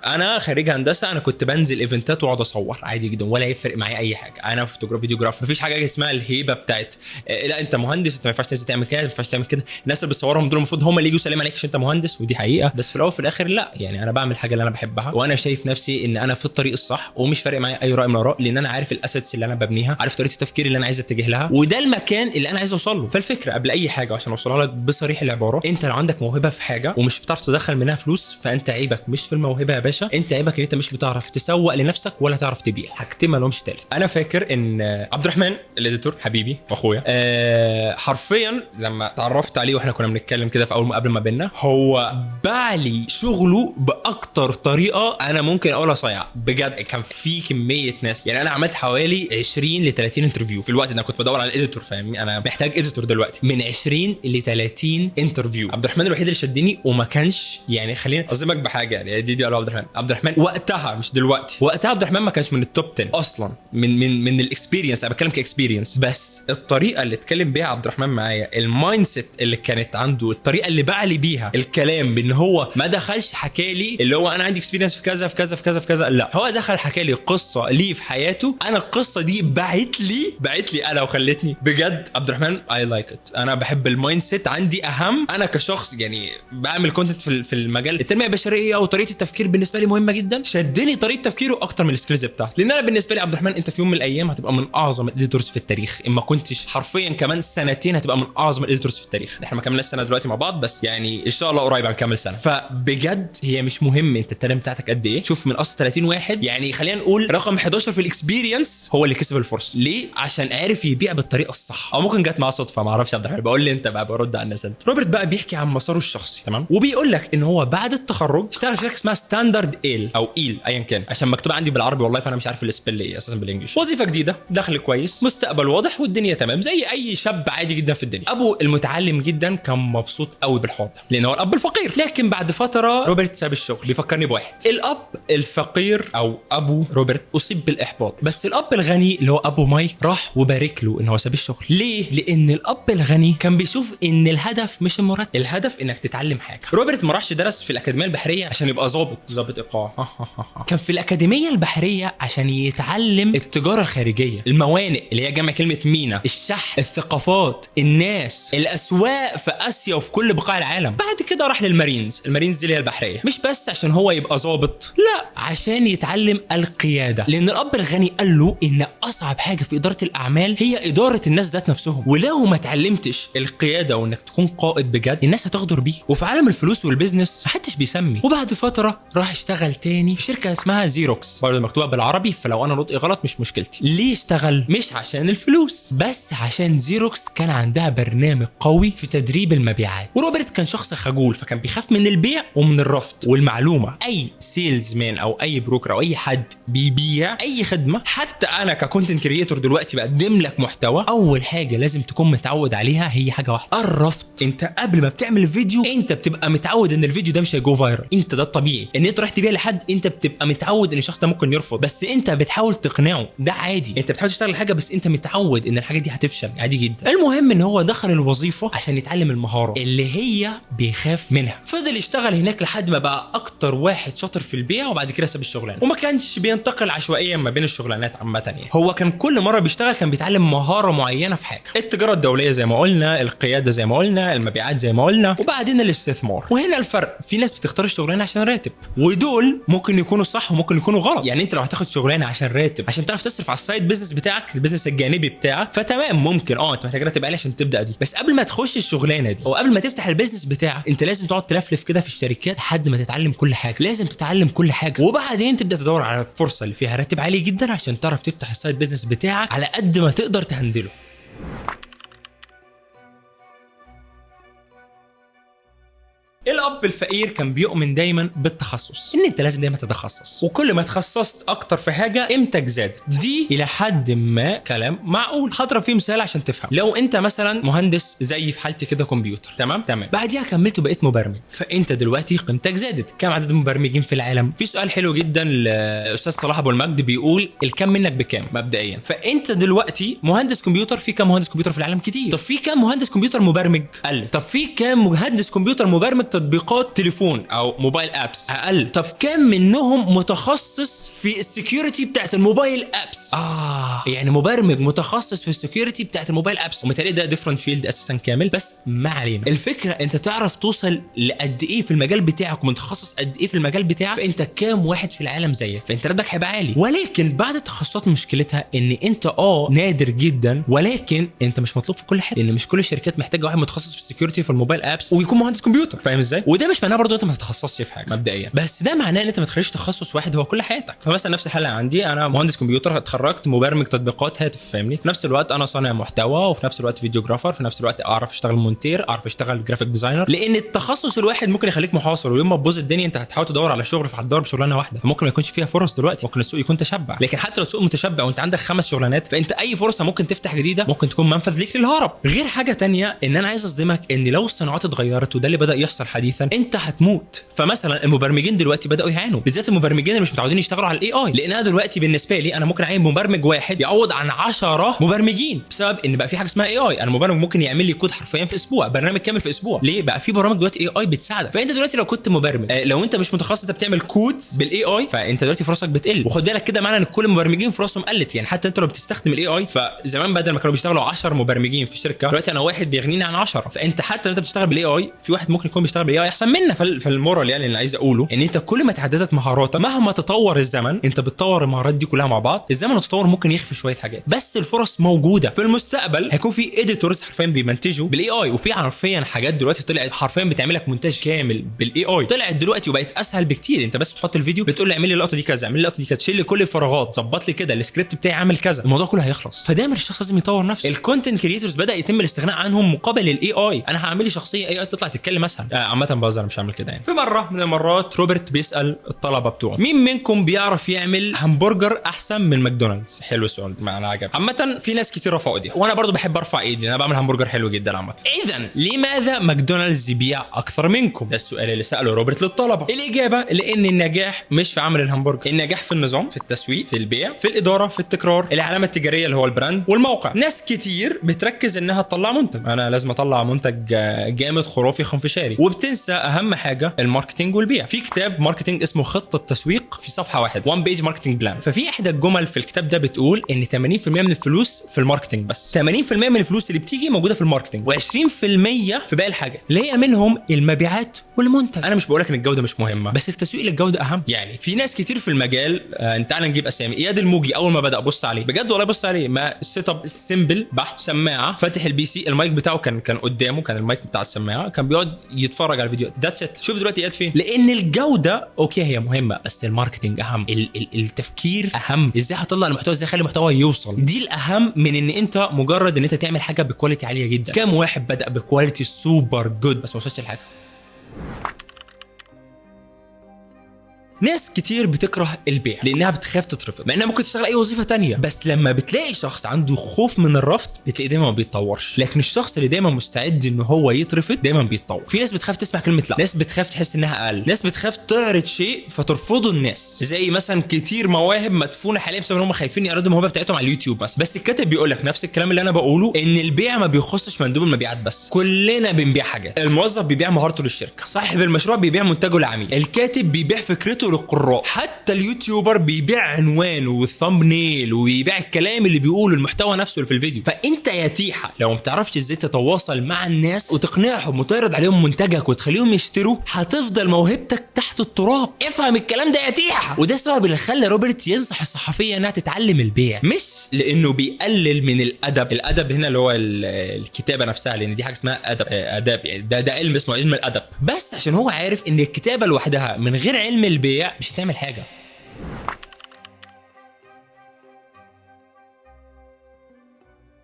انا خريج هندسه، انا كنت بنزل ايفنتات واقعد اصور عادي جدا ولا يفرق معايا اي حاجه، انا فوتوغراف فيديوغراف، مفيش حاجه اسمها الهيبه بتاعت لا انت مهندس انت ما ينفعش تنزل تعمل كده، ما ينفعش تعمل كده. الناس اللي بتصورهم دول المفروض هم اللي يجوا يسلموا عليك عشان انت مهندس، ودي حقيقه، بس في الاول وفي الاخر لا، يعني انا بعمل حاجه اللي انا بحبها، وانا شايف نفسي ان انا في الطريق الصح، ومش فارق معايا اي راي من الاراء، لان انا عارف الاسيتس اللي انا ببنيها، عارف طريقه التفكير اللي انا عايز اتجه لها، وده المكان اللي انا عايز اوصل له. فالفكره قبل اي حاجه عشان اوصلها لك بصريح العباره، انت لو عندك موهبه في حاجه ومش بتعرف تدخل منها فلوس، فانت عيبك مش في الموهبه يا باشا، انت عيبك ان انت مش بتعرف تسوق لنفسك ولا تعرف تبيع، حاجتين ما لهمش تالت. انا فاكر ان عبد الرحمن الاديتور حبيبي واخويا حرفيا لما تعرفت عليه واحنا كنا بنتكلم كده في اول قبل ما بينا، هو باع لي شغله باكتر طريقه انا ممكن اقولها صايعه بجد. كان في كميه ناس، يعني انا عملت حوالي 20 ل 30 انترفيو في الوقت ده، انا كنت بدور على الاديتور، فاهمني، انا محتاج اديتور دلوقتي، من 20 ل 30 انترفيو. عبد الرحمن الوحيد اللي شدني، وما كانش يعني خليني اصدمك بحاجه، يعني دي عبد الرحمن وقتها مش دلوقتي، وقتها عبد الرحمن ما كانش من التوب 10 اصلا، من الاكسبيرينس، انا بتكلم كاكسبيرينس، بس الطريقه اللي اتكلم بيها عبد الرحمن معايا، المايند سيت اللي كانت عنده، الطريقه اللي باع لي بيها الكلام، بان هو ما دخلش حكى لي اللي هو انا عندي اكسبيرينس في كذا في كذا في كذا في كذا، لا هو دخل حكى لي قصه ليه في حياته، انا القصه دي باعت لي انا وخلتني بجد عبد الرحمن اي لايك ات. انا بحب المايند سيت عندي اهم، انا كشخص يعني بعمل كونتنت في المجال التنميه البشريه، وطريقه التفكير بالنسبه لي مهمه جدا، شدني طريقه تفكيره اكتر من السكيلز بتاعته، لان انا بالنسبه لي عبد الرحمن انت في يوم من الايام هتبقى من اعظم الاديتورز في التاريخ، اما كنتش حرفيا كمان سنتين هتبقى من اعظم الاديتورز في التاريخ. احنا ما كملناش سنه دلوقتي مع بعض، بس يعني ان شاء الله قريب هنكمل سنه. فبجد هي مش مهم انت التالنت بتاعتك قد ايه، شوف من اصل 30 واحد، يعني خلينا نقول رقم 11 في الاكسبيرينس هو اللي كسب الفرصه. ليه؟ عشان عارف يبيع بالطريقه الصح، او ممكن جت معاه صدفه، ما اعرفش. عبد الرحمن بقول لي انت بقى برد على الناس انت. روبرت بقى بيحكي عن مساره الشخصي، تمام، وبيقول لك ان هو بعد التخرج اشتغل في شركه اسمها ستاندرد ايل او ايل ايا كان، عشان مكتوبه عندي بالعربي والله، فانا مش عارف السبيل ايه اساسا بالانجلش. وظيفه جديده، دخل كويس، مستقبل واضح، والدنيا تمام زي اي شاب عادي جدا في الدنيا. ابو المتعلم جدا كان مبسوط قوي بالحوار ده، لان هو الاب الفقير. لكن بعد فتره روبرت ساب الشغل. بيفكرني بواحد، الاب الفقير او ابو روبرت اصيب بالاحباط، بس الاب الغني اللي هو ابو مايك راح وبارك له ان هو ساب الشغل. ليه؟ لان الاب الغني كان بيشوف ان الهدف مش المرتب، الهدف انك تتعلم حاجه. روبرت ما راحش درس في الاكاديميه البحريه عشان يبقى ضابط ايقاع كان في الاكاديميه البحريه عشان يتعلم التجاره الخارجيه، الموانئ اللي هي جمع كلمه مينا، الشحن، الثقافات، الناس، الاسواق في اسيا وفي كل بقاع العالم. بعد كده راح للمارينز دي اللي هي البحريه، مش بس عشان هو يبقى ضابط، لا عشان يتعلم القياده، لان الاب الغني قال له ان اصعب حاجه في اداره الاعمال هي اداره الناس ذات نفسهم، ولو ما اتعلمتش القياده وانك تكون قائد بجد الناس هتغدر بيك. وفي عالم الفلوس والبيزنس محدش بيسمي. وبعد فتره راح اشتغل تاني في شركه اسمها زيروكس، برضه مكتوبه بالعربي، فلو انا نطقي غلط مش مشكلتي. ليه اشتغل؟ مش عشان الفلوس بس، عشان زيروكس كان عندها برنامج قوي في تدريب المبيعات، وروبرت كان شخص خجول، فكان بيخاف من البيع ومن الرفض. والمعلومه، اي سيلز مان او اي بروكر او اي حد بيبيع اي خدمه، حتى انا ككونتنت كرييتور دلوقتي بقدم لك محتوى، اول حاجه لازم تكون متعود عليها هي حاجه واحده، الرفض. انت قبل ما بتعمل فيديو انت بتبقى متعود ان الفيديو ده مش هيجو فايرال، انت ده الطبيعي. ان انت رايح تبيع لحد انت بتبقى متعود ان الشخص ده ممكن يرفض، بس انت بتحاول تقنعه، ده عادي. انت بتحاول تشتغل حاجه بس انت متعود ان الحاجه دي هتفشل، عادي جدا. المهم ان هو دخل الوظيفه عشان يتعلم المهاره اللي هي بيخاف منها. فضل يشتغل هناك لحد ما بقى اكتر واحد شاطر في البيع، وبعد كده ساب الشغلانه، وما كانش بينتقل عشوائيا ما بين الشغلانات عامه. يعني هو كان كان كل مره بيشتغل كان بيتعلم مهاره معينه في حاجه. التجاره الدوليه زي ما قلنا، القياده زي ما قلنا، المبيعات زي ما قلنا، وبعدين الاستثمار. وهنا الفرق، في ناس بتختار الشغلانه عشان راتب، ودول ممكن يكونوا صح وممكن يكونوا غلط. يعني انت لو هتاخد شغلانه عشان راتب عشان تعرف تصرف على السايد بيزنس بتاعك، البيزنس الجانبي بتاعك، فتمام، ممكن انت محتاج راتب عالي عشان تبدا دي. بس قبل ما تخش الشغلانه دي او قبل ما تفتح البيزنس بتاعك، انت لازم تقعد تلفلف كده في الشركات لحد ما تتعلم كل حاجه. لازم تتعلم كل حاجه، وبعدين تبدا تدور على الفرصه اللي فيها راتب عالي جدا عشان تعرف تفتح السايد بيزنس بتاعك على قد ما تقدر تهندله. الاب الفقير كان بيؤمن دايما بالتخصص، ان انت لازم دايما تتخصص، وكل ما تخصصت اكتر في حاجه قيمتك زادت. دي الى حد ما كلام معقول. هضرب فيه مثال عشان تفهم. لو انت مثلا مهندس زي في حالتي كده كمبيوتر، تمام، بعديها كملت وبقيت مبرمج، فانت دلوقتي قيمتك زادت. كم عدد المبرمجين في العالم؟ في سؤال حلو جدا لاستاذ صلاح ابو المجد بيقول الكم منك بكام مبدئيا. فانت دلوقتي مهندس كمبيوتر، في كم مهندس كمبيوتر في العالم؟ كتير. طب في كم مهندس كمبيوتر مبرمج؟ قل. طب في كم مهندس كمبيوتر مبرمج تطبيقات تليفون او موبايل ابس؟ اقل. طب كم منهم متخصص في السكيورتي بتاعت الموبايل ابس؟ يعني مبرمج متخصص في السكيورتي بتاعت الموبايل ابس، ومثالي ده ديفرنت فيلد اساسا كامل. بس ما علينا، الفكره انت تعرف توصل لقد ايه في المجال بتاعك ومتخصص قد ايه في المجال بتاعك، فانت كام واحد في العالم زيك، فانت راتبك هيبقى عالي. ولكن بعد التخصصات مشكلتها ان انت نادر جدا، ولكن انت مش مطلوب في كل حته، لان مش كل الشركات محتاجه واحد متخصص في السكيورتي في الموبايل ابس ويكون مهندس كمبيوتر. فاهم ازاي؟ وده مش معناه برضه انت ما تتخصصش في حاجه مبدئيا، بس ده معناه ان انت ما تخليش تخصص واحد هو كل حياتك. فمثلا نفس الحاله عندي، انا مهندس كمبيوتر، اتخرجت مبرمج تطبيقات هاتف، فاهمني؟ في نفس الوقت انا صانع محتوى، وفي نفس الوقت فيديوجرافر، في نفس الوقت اعرف اشتغل مونتير، اعرف اشتغل جرافيك ديزاينر. لان التخصص الواحد ممكن يخليك محاصر، ويوم ما تبوظ الدنيا انت هتحاول تدور على شغل، فهتدور بشغلانه واحده، فممكن ما يكونش فيها فرص دلوقتي، ممكن السوق يكون تشبع. لكن حتى لو السوق متشبع وانت عندك 5 شغلانات، فانت اي فرصه ممكن تفتح جديده ممكن تكون منفذ ليك للهرب. غير حاجه تانية، ان انا عايز اصدمك ان لو الصناعات اتغيرت، وده اللي بدا يحصل حديثا، انت هتموت. فمثلا المبرمجين دلوقتي بداوا يعانوا، بالذات المبرمجين اللي مش متعودين يشتغلوا على الاي اي. لان انا دلوقتي بالنسبه لي انا ممكن اعين مبرمج واحد يعوض عن 10 مبرمجين، بسبب ان بقى في حاجه اسمها اي اي. انا مبرمج ممكن يعمل لي كود حرفيا في اسبوع، برنامج كامل في اسبوع. ليه؟ بقى في برامج دلوقتي اي اي بتساعدك. فانت دلوقتي لو كنت مبرمج، لو انت مش متخصص انت بتعمل كودز بالاي اي، فانت دلوقتي فرصك بتقل. وخد بالك كده معنى ان كل المبرمجين فرصهم قلت. يعني حتى انت لو بتستخدم الاي اي، فزمان بدل ما كانوا بيشتغلوا 10 مبرمجين في الشركه، دلوقتي انا واحد بيغنيني عن 10. فانت حتى لو انت بتشتغل بالاي اي، في واحد ممكن يكون بيشتغل بالاي اي احسن منك. فالمورال يعني اللي عايز اقوله ان انت كل ما تعددت مهاراتك، مهما تطور الزمن، انت بتطور المهارات دي كلها مع بعض. الزمن والتطور ممكن يخفي شويه حاجات، بس الفرص موجوده. في المستقبل هيكون في اديتورز حرفيا بيمنتجوا بالاي اي، وفي حرفيا حاجات دلوقتي طلعت حرفيا بتعمل لك مونتاج كامل بالاي اي، طلعت دلوقتي وبقت اسهل بكتير. انت بس بتحط الفيديو، بتقول له اعمل لي اللقطه دي كذا، اعمل لي اللقطه دي كذا، شيل لي كل الفراغات، ظبط لي كده السكريبت بتاعي، عامل كذا، الموضوع كله هيخلص. فدايما الشخص لازم يطور نفسه. الكونتنت كريتورز بدا يتم الاستغناء عنهم مقابل الاي اي. انا هعمل لي شخصيه اي اي تطلع تتكلم اسهل. عامه بهزر، مش هعمل كده يعني. في مره من المرات روبرت بيسال الطلبه بتوعه، مين منكم بيعرف يعمل همبرجر احسن من ماكدونالدز؟ حلو السؤال ده، انا عجب. عامه في ناس كتير رفعوا ايديها، وانا برضو بحب ارفع ايدي، انا بعمل همبرجر حلو جدا عامه. اذا لماذا ماكدونالدز يبيع اكثر منكم؟ ده السؤال اللي ساله روبرت للطلبه. الاجابه لان النجاح مش في عمل الهمبرجر، النجاح في النظام، في التسويق، في البيع، في الاداره، في التكرار، العلامه التجاريه اللي هو البراند، والموقع. ناس كتير بتركز انها تطلع منتج، انا لازم اطلع منتج جامد خرافي خنفشاري، وبتنسى اهم حاجه الماركتنج والبيع. في كتاب ماركتنج اسمه خطه تسويق، في صفحه واحد 1 بيج ماركتنج بلان. ففي احدى الجمل في الكتاب ده بتقول ان 80% من الفلوس في الماركتنج، بس 80% من الفلوس اللي بتيجي موجوده في الماركتنج، و20% في باقي الحاجات اللي هي منهم المبيعات والمنتج. انا مش بقولك ان الجوده مش مهمه، بس التسويق للجوده اهم. يعني في ناس كتير في المجال، تعال نجيب اسامي. اياد الموجي اول ما بدا بص عليه بجد والله، بص عليه، ما السيت اب سيمبل بحت، سماعه، فاتح البي سي، المايك بتاعه كان قدامه، كان المايك بتاع السماعه، كان بيقعد يتفرج على الفيديو، ذاتس ات. شوف دلوقتي اياد فين. لان الجوده اوكي هي مهمه، بس الماركتنج اهم، التفكير اهم، ازاي هطلع المحتوى، ازاي اخلي المحتوى يوصل، دي الاهم من ان انت مجرد ان انت تعمل حاجه بكواليتي عاليه جدا. كام واحد بدا بكواليتي سوبر جود بس ما وصلش لحاجه. ناس كتير بتكره البيع لانها بتخاف تترفض، مع انها ممكن تشتغل اي وظيفه تانية. بس لما بتلاقي شخص عنده خوف من الرفض، بتلاقي دايما ما بيتطورش. لكن الشخص اللي دايما مستعد ان هو يترفض دايما بيتطور. في ناس بتخاف تسمع كلمه لا، ناس بتخاف تحس انها اقل، ناس بتخاف تعرض شيء فترفضه الناس. زي مثلا كتير مواهب مدفونه حاليا بسبب ان هم خايفين يعرضوا الموهبه بتاعتهم على اليوتيوب بس الكاتب بيقول لك نفس الكلام اللي انا بقوله، ان البيع ما بيخصش مندوب المبيعات بس، كلنا بنبيع حاجات. الموظف بيبيع مهارته للشركه، صاحب المشروع بيبيع منتجه للعميل، الكاتب بيبيع فكرته للناس وللقراء. حتى اليوتيوبر بيبيع عنوانه والثامبنيل وبيبيع الكلام اللي بيقوله، المحتوى نفسه اللي في الفيديو. فانت يا تيحة لو ما بتعرفش ازاي تتواصل مع الناس وتقنعهم وتعرض عليهم منتجك وتخليهم يشتروا، هتفضل موهبتك تحت التراب. افهم الكلام ده يا تيحة. وده السبب اللي خلى روبرت ينصح الصحفية انها تتعلم البيع، مش لانه بيقلل من الادب هنا اللي هو الكتابة نفسها، لان دي حاجة اسمها اداب يعني ده علم اسمه علم الادب، بس عشان هو عارف ان الكتابة لوحدها من غير علم البيع مش هتعمل حاجة.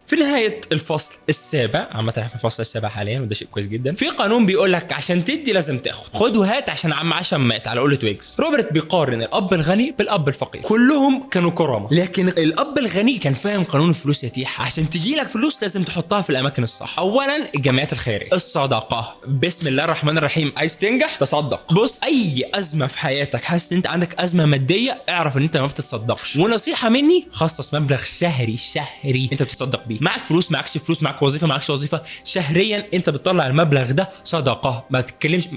في نهاية الفصل السابع، عامة احنا في الفصل السابع حاليا وده شيء كويس جدا، في قانون بيقول لك عشان تدي لازم تاخد، خد وهات عشان عم عشان مات على قولة ويجز. روبرت بيقارن الاب الغني بالاب الفقير، كلهم كانوا كرامة، لكن الاب الغني كان فاهم قانون الفلوس يا تيحة. عشان تجي لك فلوس لازم تحطها في الاماكن الصح. اولا الجمعيات الخيرية، الصدقة، بسم الله الرحمن الرحيم، عايز تنجح تصدق. بص اي ازمة في حياتك حاسس ان انت عندك ازمة مادية، اعرف ان انت ما بتتصدقش، ونصيحة مني خصص مبلغ شهري انت بتتصدق بيه. معك فلوس معكش فلوس، معك وظيفه معكش وظيفه، شهريا انت بتطلع المبلغ ده صدقه. ما تتكلمش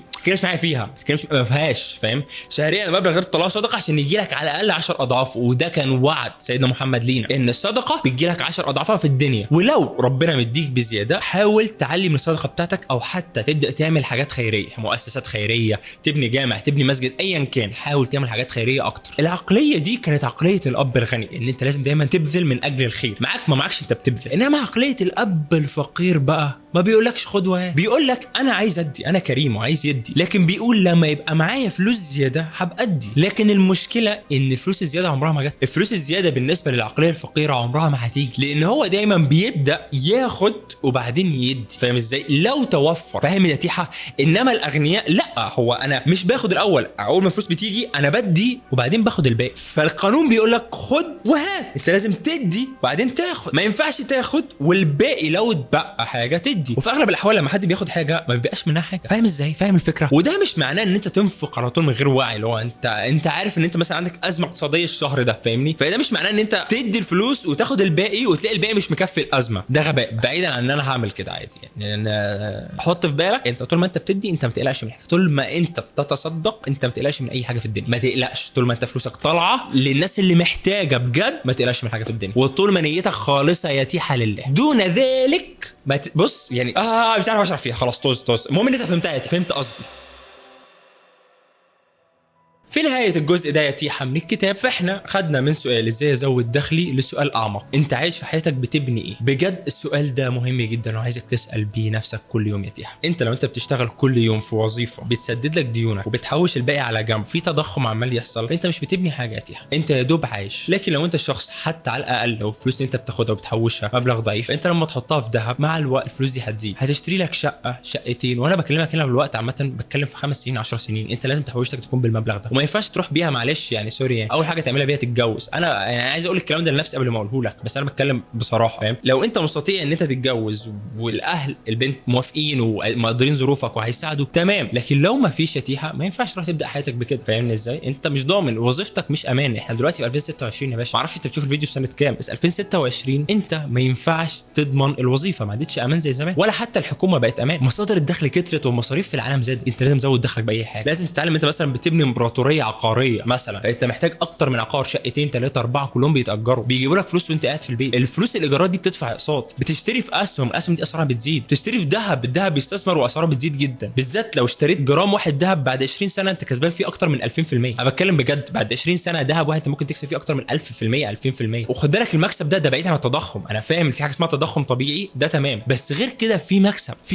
معايا فيها، ما تتكلمش ما فيهاش، فاهم؟ شهريا المبلغ ده بتطلعه صدقه عشان يجي لك على الاقل 10 اضعاف. وده كان وعد سيدنا محمد لينا ان الصدقه بتجي لك 10 اضعافها في الدنيا. ولو ربنا مديك بزياده حاول تعلي من الصدقه بتاعتك، او حتى تبدا تعمل حاجات خيريه، مؤسسات خيريه، تبني جامع، تبني مسجد، ايا كان، حاول تعمل حاجات خيريه اكتر. العقليه دي كانت عقليه الاب الغني، ان انت لازم دايما تبذل من اجل الخير، معاك ما معكش انت بتبذل. انما عقليه الاب الفقير بقى ما بيقولكش خد وهات، بيقولك انا عايز ادي، انا كريم وعايز يدي، لكن بيقول لما يبقى معايا فلوس زياده هبقى ادي. لكن المشكله ان الفلوس الزياده عمرها ما جت. الفلوس الزياده بالنسبه للعقليه الفقيره عمرها ما هتيجي، لان هو دايما بيبدا ياخد وبعدين يدي، فاهم ازاي؟ لو توفر، فاهم يا تيحة؟ انما الاغنياء لا، هو انا مش باخد اول ما الفلوس بتيجي انا بدي وبعدين باخد الباقي. فالقانون بيقولك خد وهات، انت لازم تدي وبعدين تاخد، ما ينفعش تاخد والباقي لو اتبقى حاجه تدي. وفي اغلب الاحوال لما حد بياخد حاجه ما بيبقاش منها حاجه، فاهم ازاي؟ فاهم الفكره؟ وده مش معناه ان انت تنفق على طول من غير وعي، اللي هو انت عارف ان انت مثلا عندك ازمه اقتصاديه الشهر ده، فاهمني؟ فده مش معناه ان انت تدي الفلوس وتاخد الباقي وتلاقي الباقي مش مكفي الازمه. ده غباء، بعيدا عن ان انا هعمل كده عادي يعني. انا حط في بالك انت طول ما انت بتدي انت ما تقلقش من حاجه، طول ما انت بتتصدق انت ما تقلقش من اي حاجه في الدنيا، ما تقلقش. طول ما انت فلوسك طالعه للناس اللي محتاجه بجد ما تقلقش من حاجه في الدنيا، وطول ما نيتك خالصه يا تيحة لله. دون ذلك بص يعني مش عارف اشرح فيها، خلاص طز. المهم ان انت فهمتها، فهمت قصدي. في نهاية الجزء ده يا تيحة من الكتاب، فاحنا خدنا من سؤال ازاي ازود دخلي لسؤال اعمق، انت عايش في حياتك بتبني ايه؟ بجد السؤال ده مهم جدا وعايزك تسأل بيه نفسك كل يوم يا تيحة. انت لو انت بتشتغل كل يوم في وظيفة بتسدد لك ديونك وبتحوش الباقي على جنب، في تضخم عمال يحصل، فانت مش بتبني حاجة يا تيحة، انت يا دوب عايش. لكن لو انت الشخص حتى على الاقل لو الفلوس اللي انت بتاخدها وبتحوشها مبلغ ضعيف، انت لما تحطها في ذهب مع الوقت الفلوس دي هتزيد، هتشتري لك شقة شقتين. وانا بكلمك هنا بالوقت عامة، بتكلم في 5 سنين 10 سنين، انت لازم تحوشتك تكون بالمبلغ ده، وما ينفعش تروح بيها معلش يعني سوري يعني. اول حاجه تعملها بيها تتجوز. انا يعني عايز اقول الكلام ده لنفسي قبل ما اقوله لك، بس انا بتكلم بصراحه، فاهم؟ لو انت مستطيع ان انت تتجوز والاهل البنت موافقين ومقدرين ظروفك وهيساعدوا تمام، لكن لو ما فيش يا تيحة ما ينفعش تروح تبدا حياتك بكده، فاهمني ازاي؟ انت مش ضامن، وظيفتك مش امان. احنا دلوقتي في 2026 يا باشا، ما اعرفش انت بتشوف الفيديو سنه كام، بس 2026 انت ما ينفعش تضمن الوظيفه، ما عادتش امان زي زمان، ولا حتى الحكومه بقت امان. مصادر الدخل كترت والمصاريف في العالم زادت، انت لازم تزود دخلك باي حاجه. لازم تتعلم انت مثلا بتبني امبراطوريه عقاريه مثلا، انت محتاج اكتر من عقار، شقتين 3 4 كلهم بيتاجروا، بيجيبوا لك فلوس وانت قاعد في البيت. الفلوس الايجارات دي بتدفع اقساط، بتشتري في اسهم، الاسهم دي اسعارها بتزيد، بتشتري في ذهب، الذهب بيستثمر واسعاره بتزيد جدا، بالذات لو اشتريت جرام واحد ذهب بعد 20 سنه انت كسبان فيه اكتر من 2000%. انا بتكلم بجد، بعد 20 سنه ذهب واحد انت ممكن تكسب فيه اكتر من 1000% 2000%. وخد بالك المكسب ده بعيد عن التضخم، انا فاهم في حاجه اسمها تضخم طبيعي ده تمام، بس غير كده في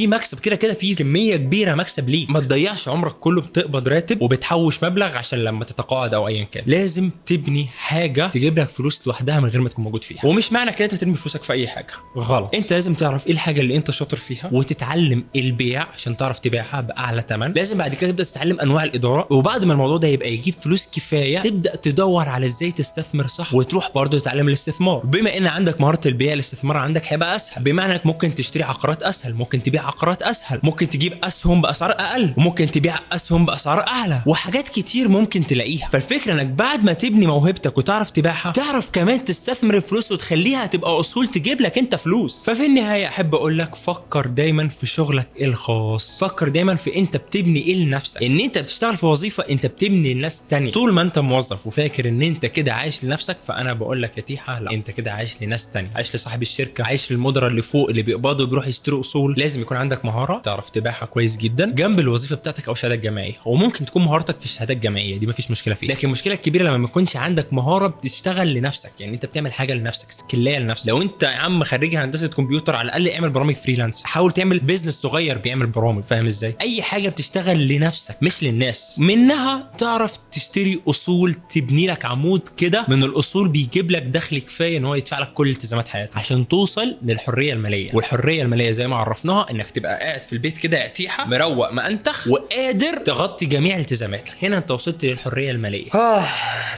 مكسب كده في كميه كبيره مكسب ليك. ما تضيعش عمرك كله بتقبض راتب وبتحوش مبلغ عشان لما تتقاعد او ايا كان. لازم تبني حاجه تجيب لك فلوس لوحدها من غير ما تكون موجود فيها. ومش معنى كده انت ترمي فلوسك في اي حاجه، غلط. انت لازم تعرف ايه الحاجه اللي انت شاطر فيها وتتعلم البيع عشان تعرف تبيعها باعلى ثمن. لازم بعد كده تبدا تتعلم انواع الاداره، وبعد ما الموضوع ده يبقى يجيب فلوس كفايه تبدا تدور على ازاي تستثمر صح، وتروح برضه تتعلم الاستثمار. بما ان عندك مهاره البيع، الاستثمار عندك هيبقى اسهل، بمعنى انك ممكن تشتري عقارات اسهل، ممكن تبيع عقارات اسهل، ممكن تجيب اسهم باسعار اقل، وممكن تبيع اسهم باسعار اعلى، وحاجات كتير ممكن تلاقيها. فالفكره انك بعد ما تبني موهبتك وتعرف تبيعها، تعرف كمان تستثمر الفلوس وتخليها تبقى اصول تجيب لك انت فلوس. ففي النهايه احب اقول لك فكر دايما في شغلك الخاص، فكر دايما في انت بتبني ايه لنفسك. ان انت بتشتغل في وظيفه انت بتبني لناس تانية. طول ما انت موظف وفاكر ان انت كده عايش لنفسك، فانا بقول لك يا تيحه لا، انت كده عايش لناس تانية، عايش لصاحب الشركه، عايش للمدراء اللي فوق اللي بيقبضوا وبيروحوا يشتروا اصول. لازم يكون عندك مهاره تعرف تبيعها كويس جدا جنب الوظيفه بتاعتك او شهادات جامعيه. وممكن تكون مهارتك في الشهادات الجامعيه دي مفيش مشكله فيها، لكن المشكله الكبيره لما ما يكونش عندك مهاره بتشتغل لنفسك، يعني انت بتعمل حاجه لنفسك، سكيلايه لنفسك. لو انت يا عم خريج هندسه كمبيوتر، على الاقل اعمل برامج فريلانس، حاول تعمل بيزنس صغير بيعمل برامج، فاهم ازاي؟ اي حاجه بتشتغل لنفسك مش للناس، منها تعرف تشتري اصول تبني لك عمود كده من الاصول بيجيب لك دخل كفايه ان هو يدفع لك كل التزامات حياتك عشان توصل للحريه الماليه. والحريه الماليه زي ما عرفناها انك تبقى قاعد في البيت كده عتيحه مروق مأنتخ وقادر تغطي جميع التزاماتك. هنا انت وصلت للحريه الماليه.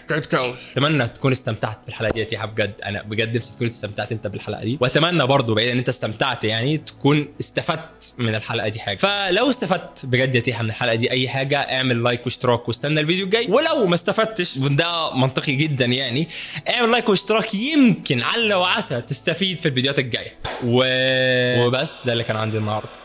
تعبت قوي. اتمنى تكون استمتعت بالحلقه دي يا تيحه، بجد انا بجد نفسي تكون استمتعت انت بالحلقه دي، واتمنى برضو بعيد ان انت استمتعت يعني تكون استفدت من الحلقه دي حاجه. فلو استفدت بجد يا تيحه من الحلقه دي اي حاجه، اعمل لايك واشتراك واستنى الفيديو الجاي. ولو ما استفدتش وده منطقي جدا يعني، اعمل لايك واشتراك، يمكن على وعسى تستفيد في الفيديوهات الجايه. وبس ده اللي كان عندي النهارده.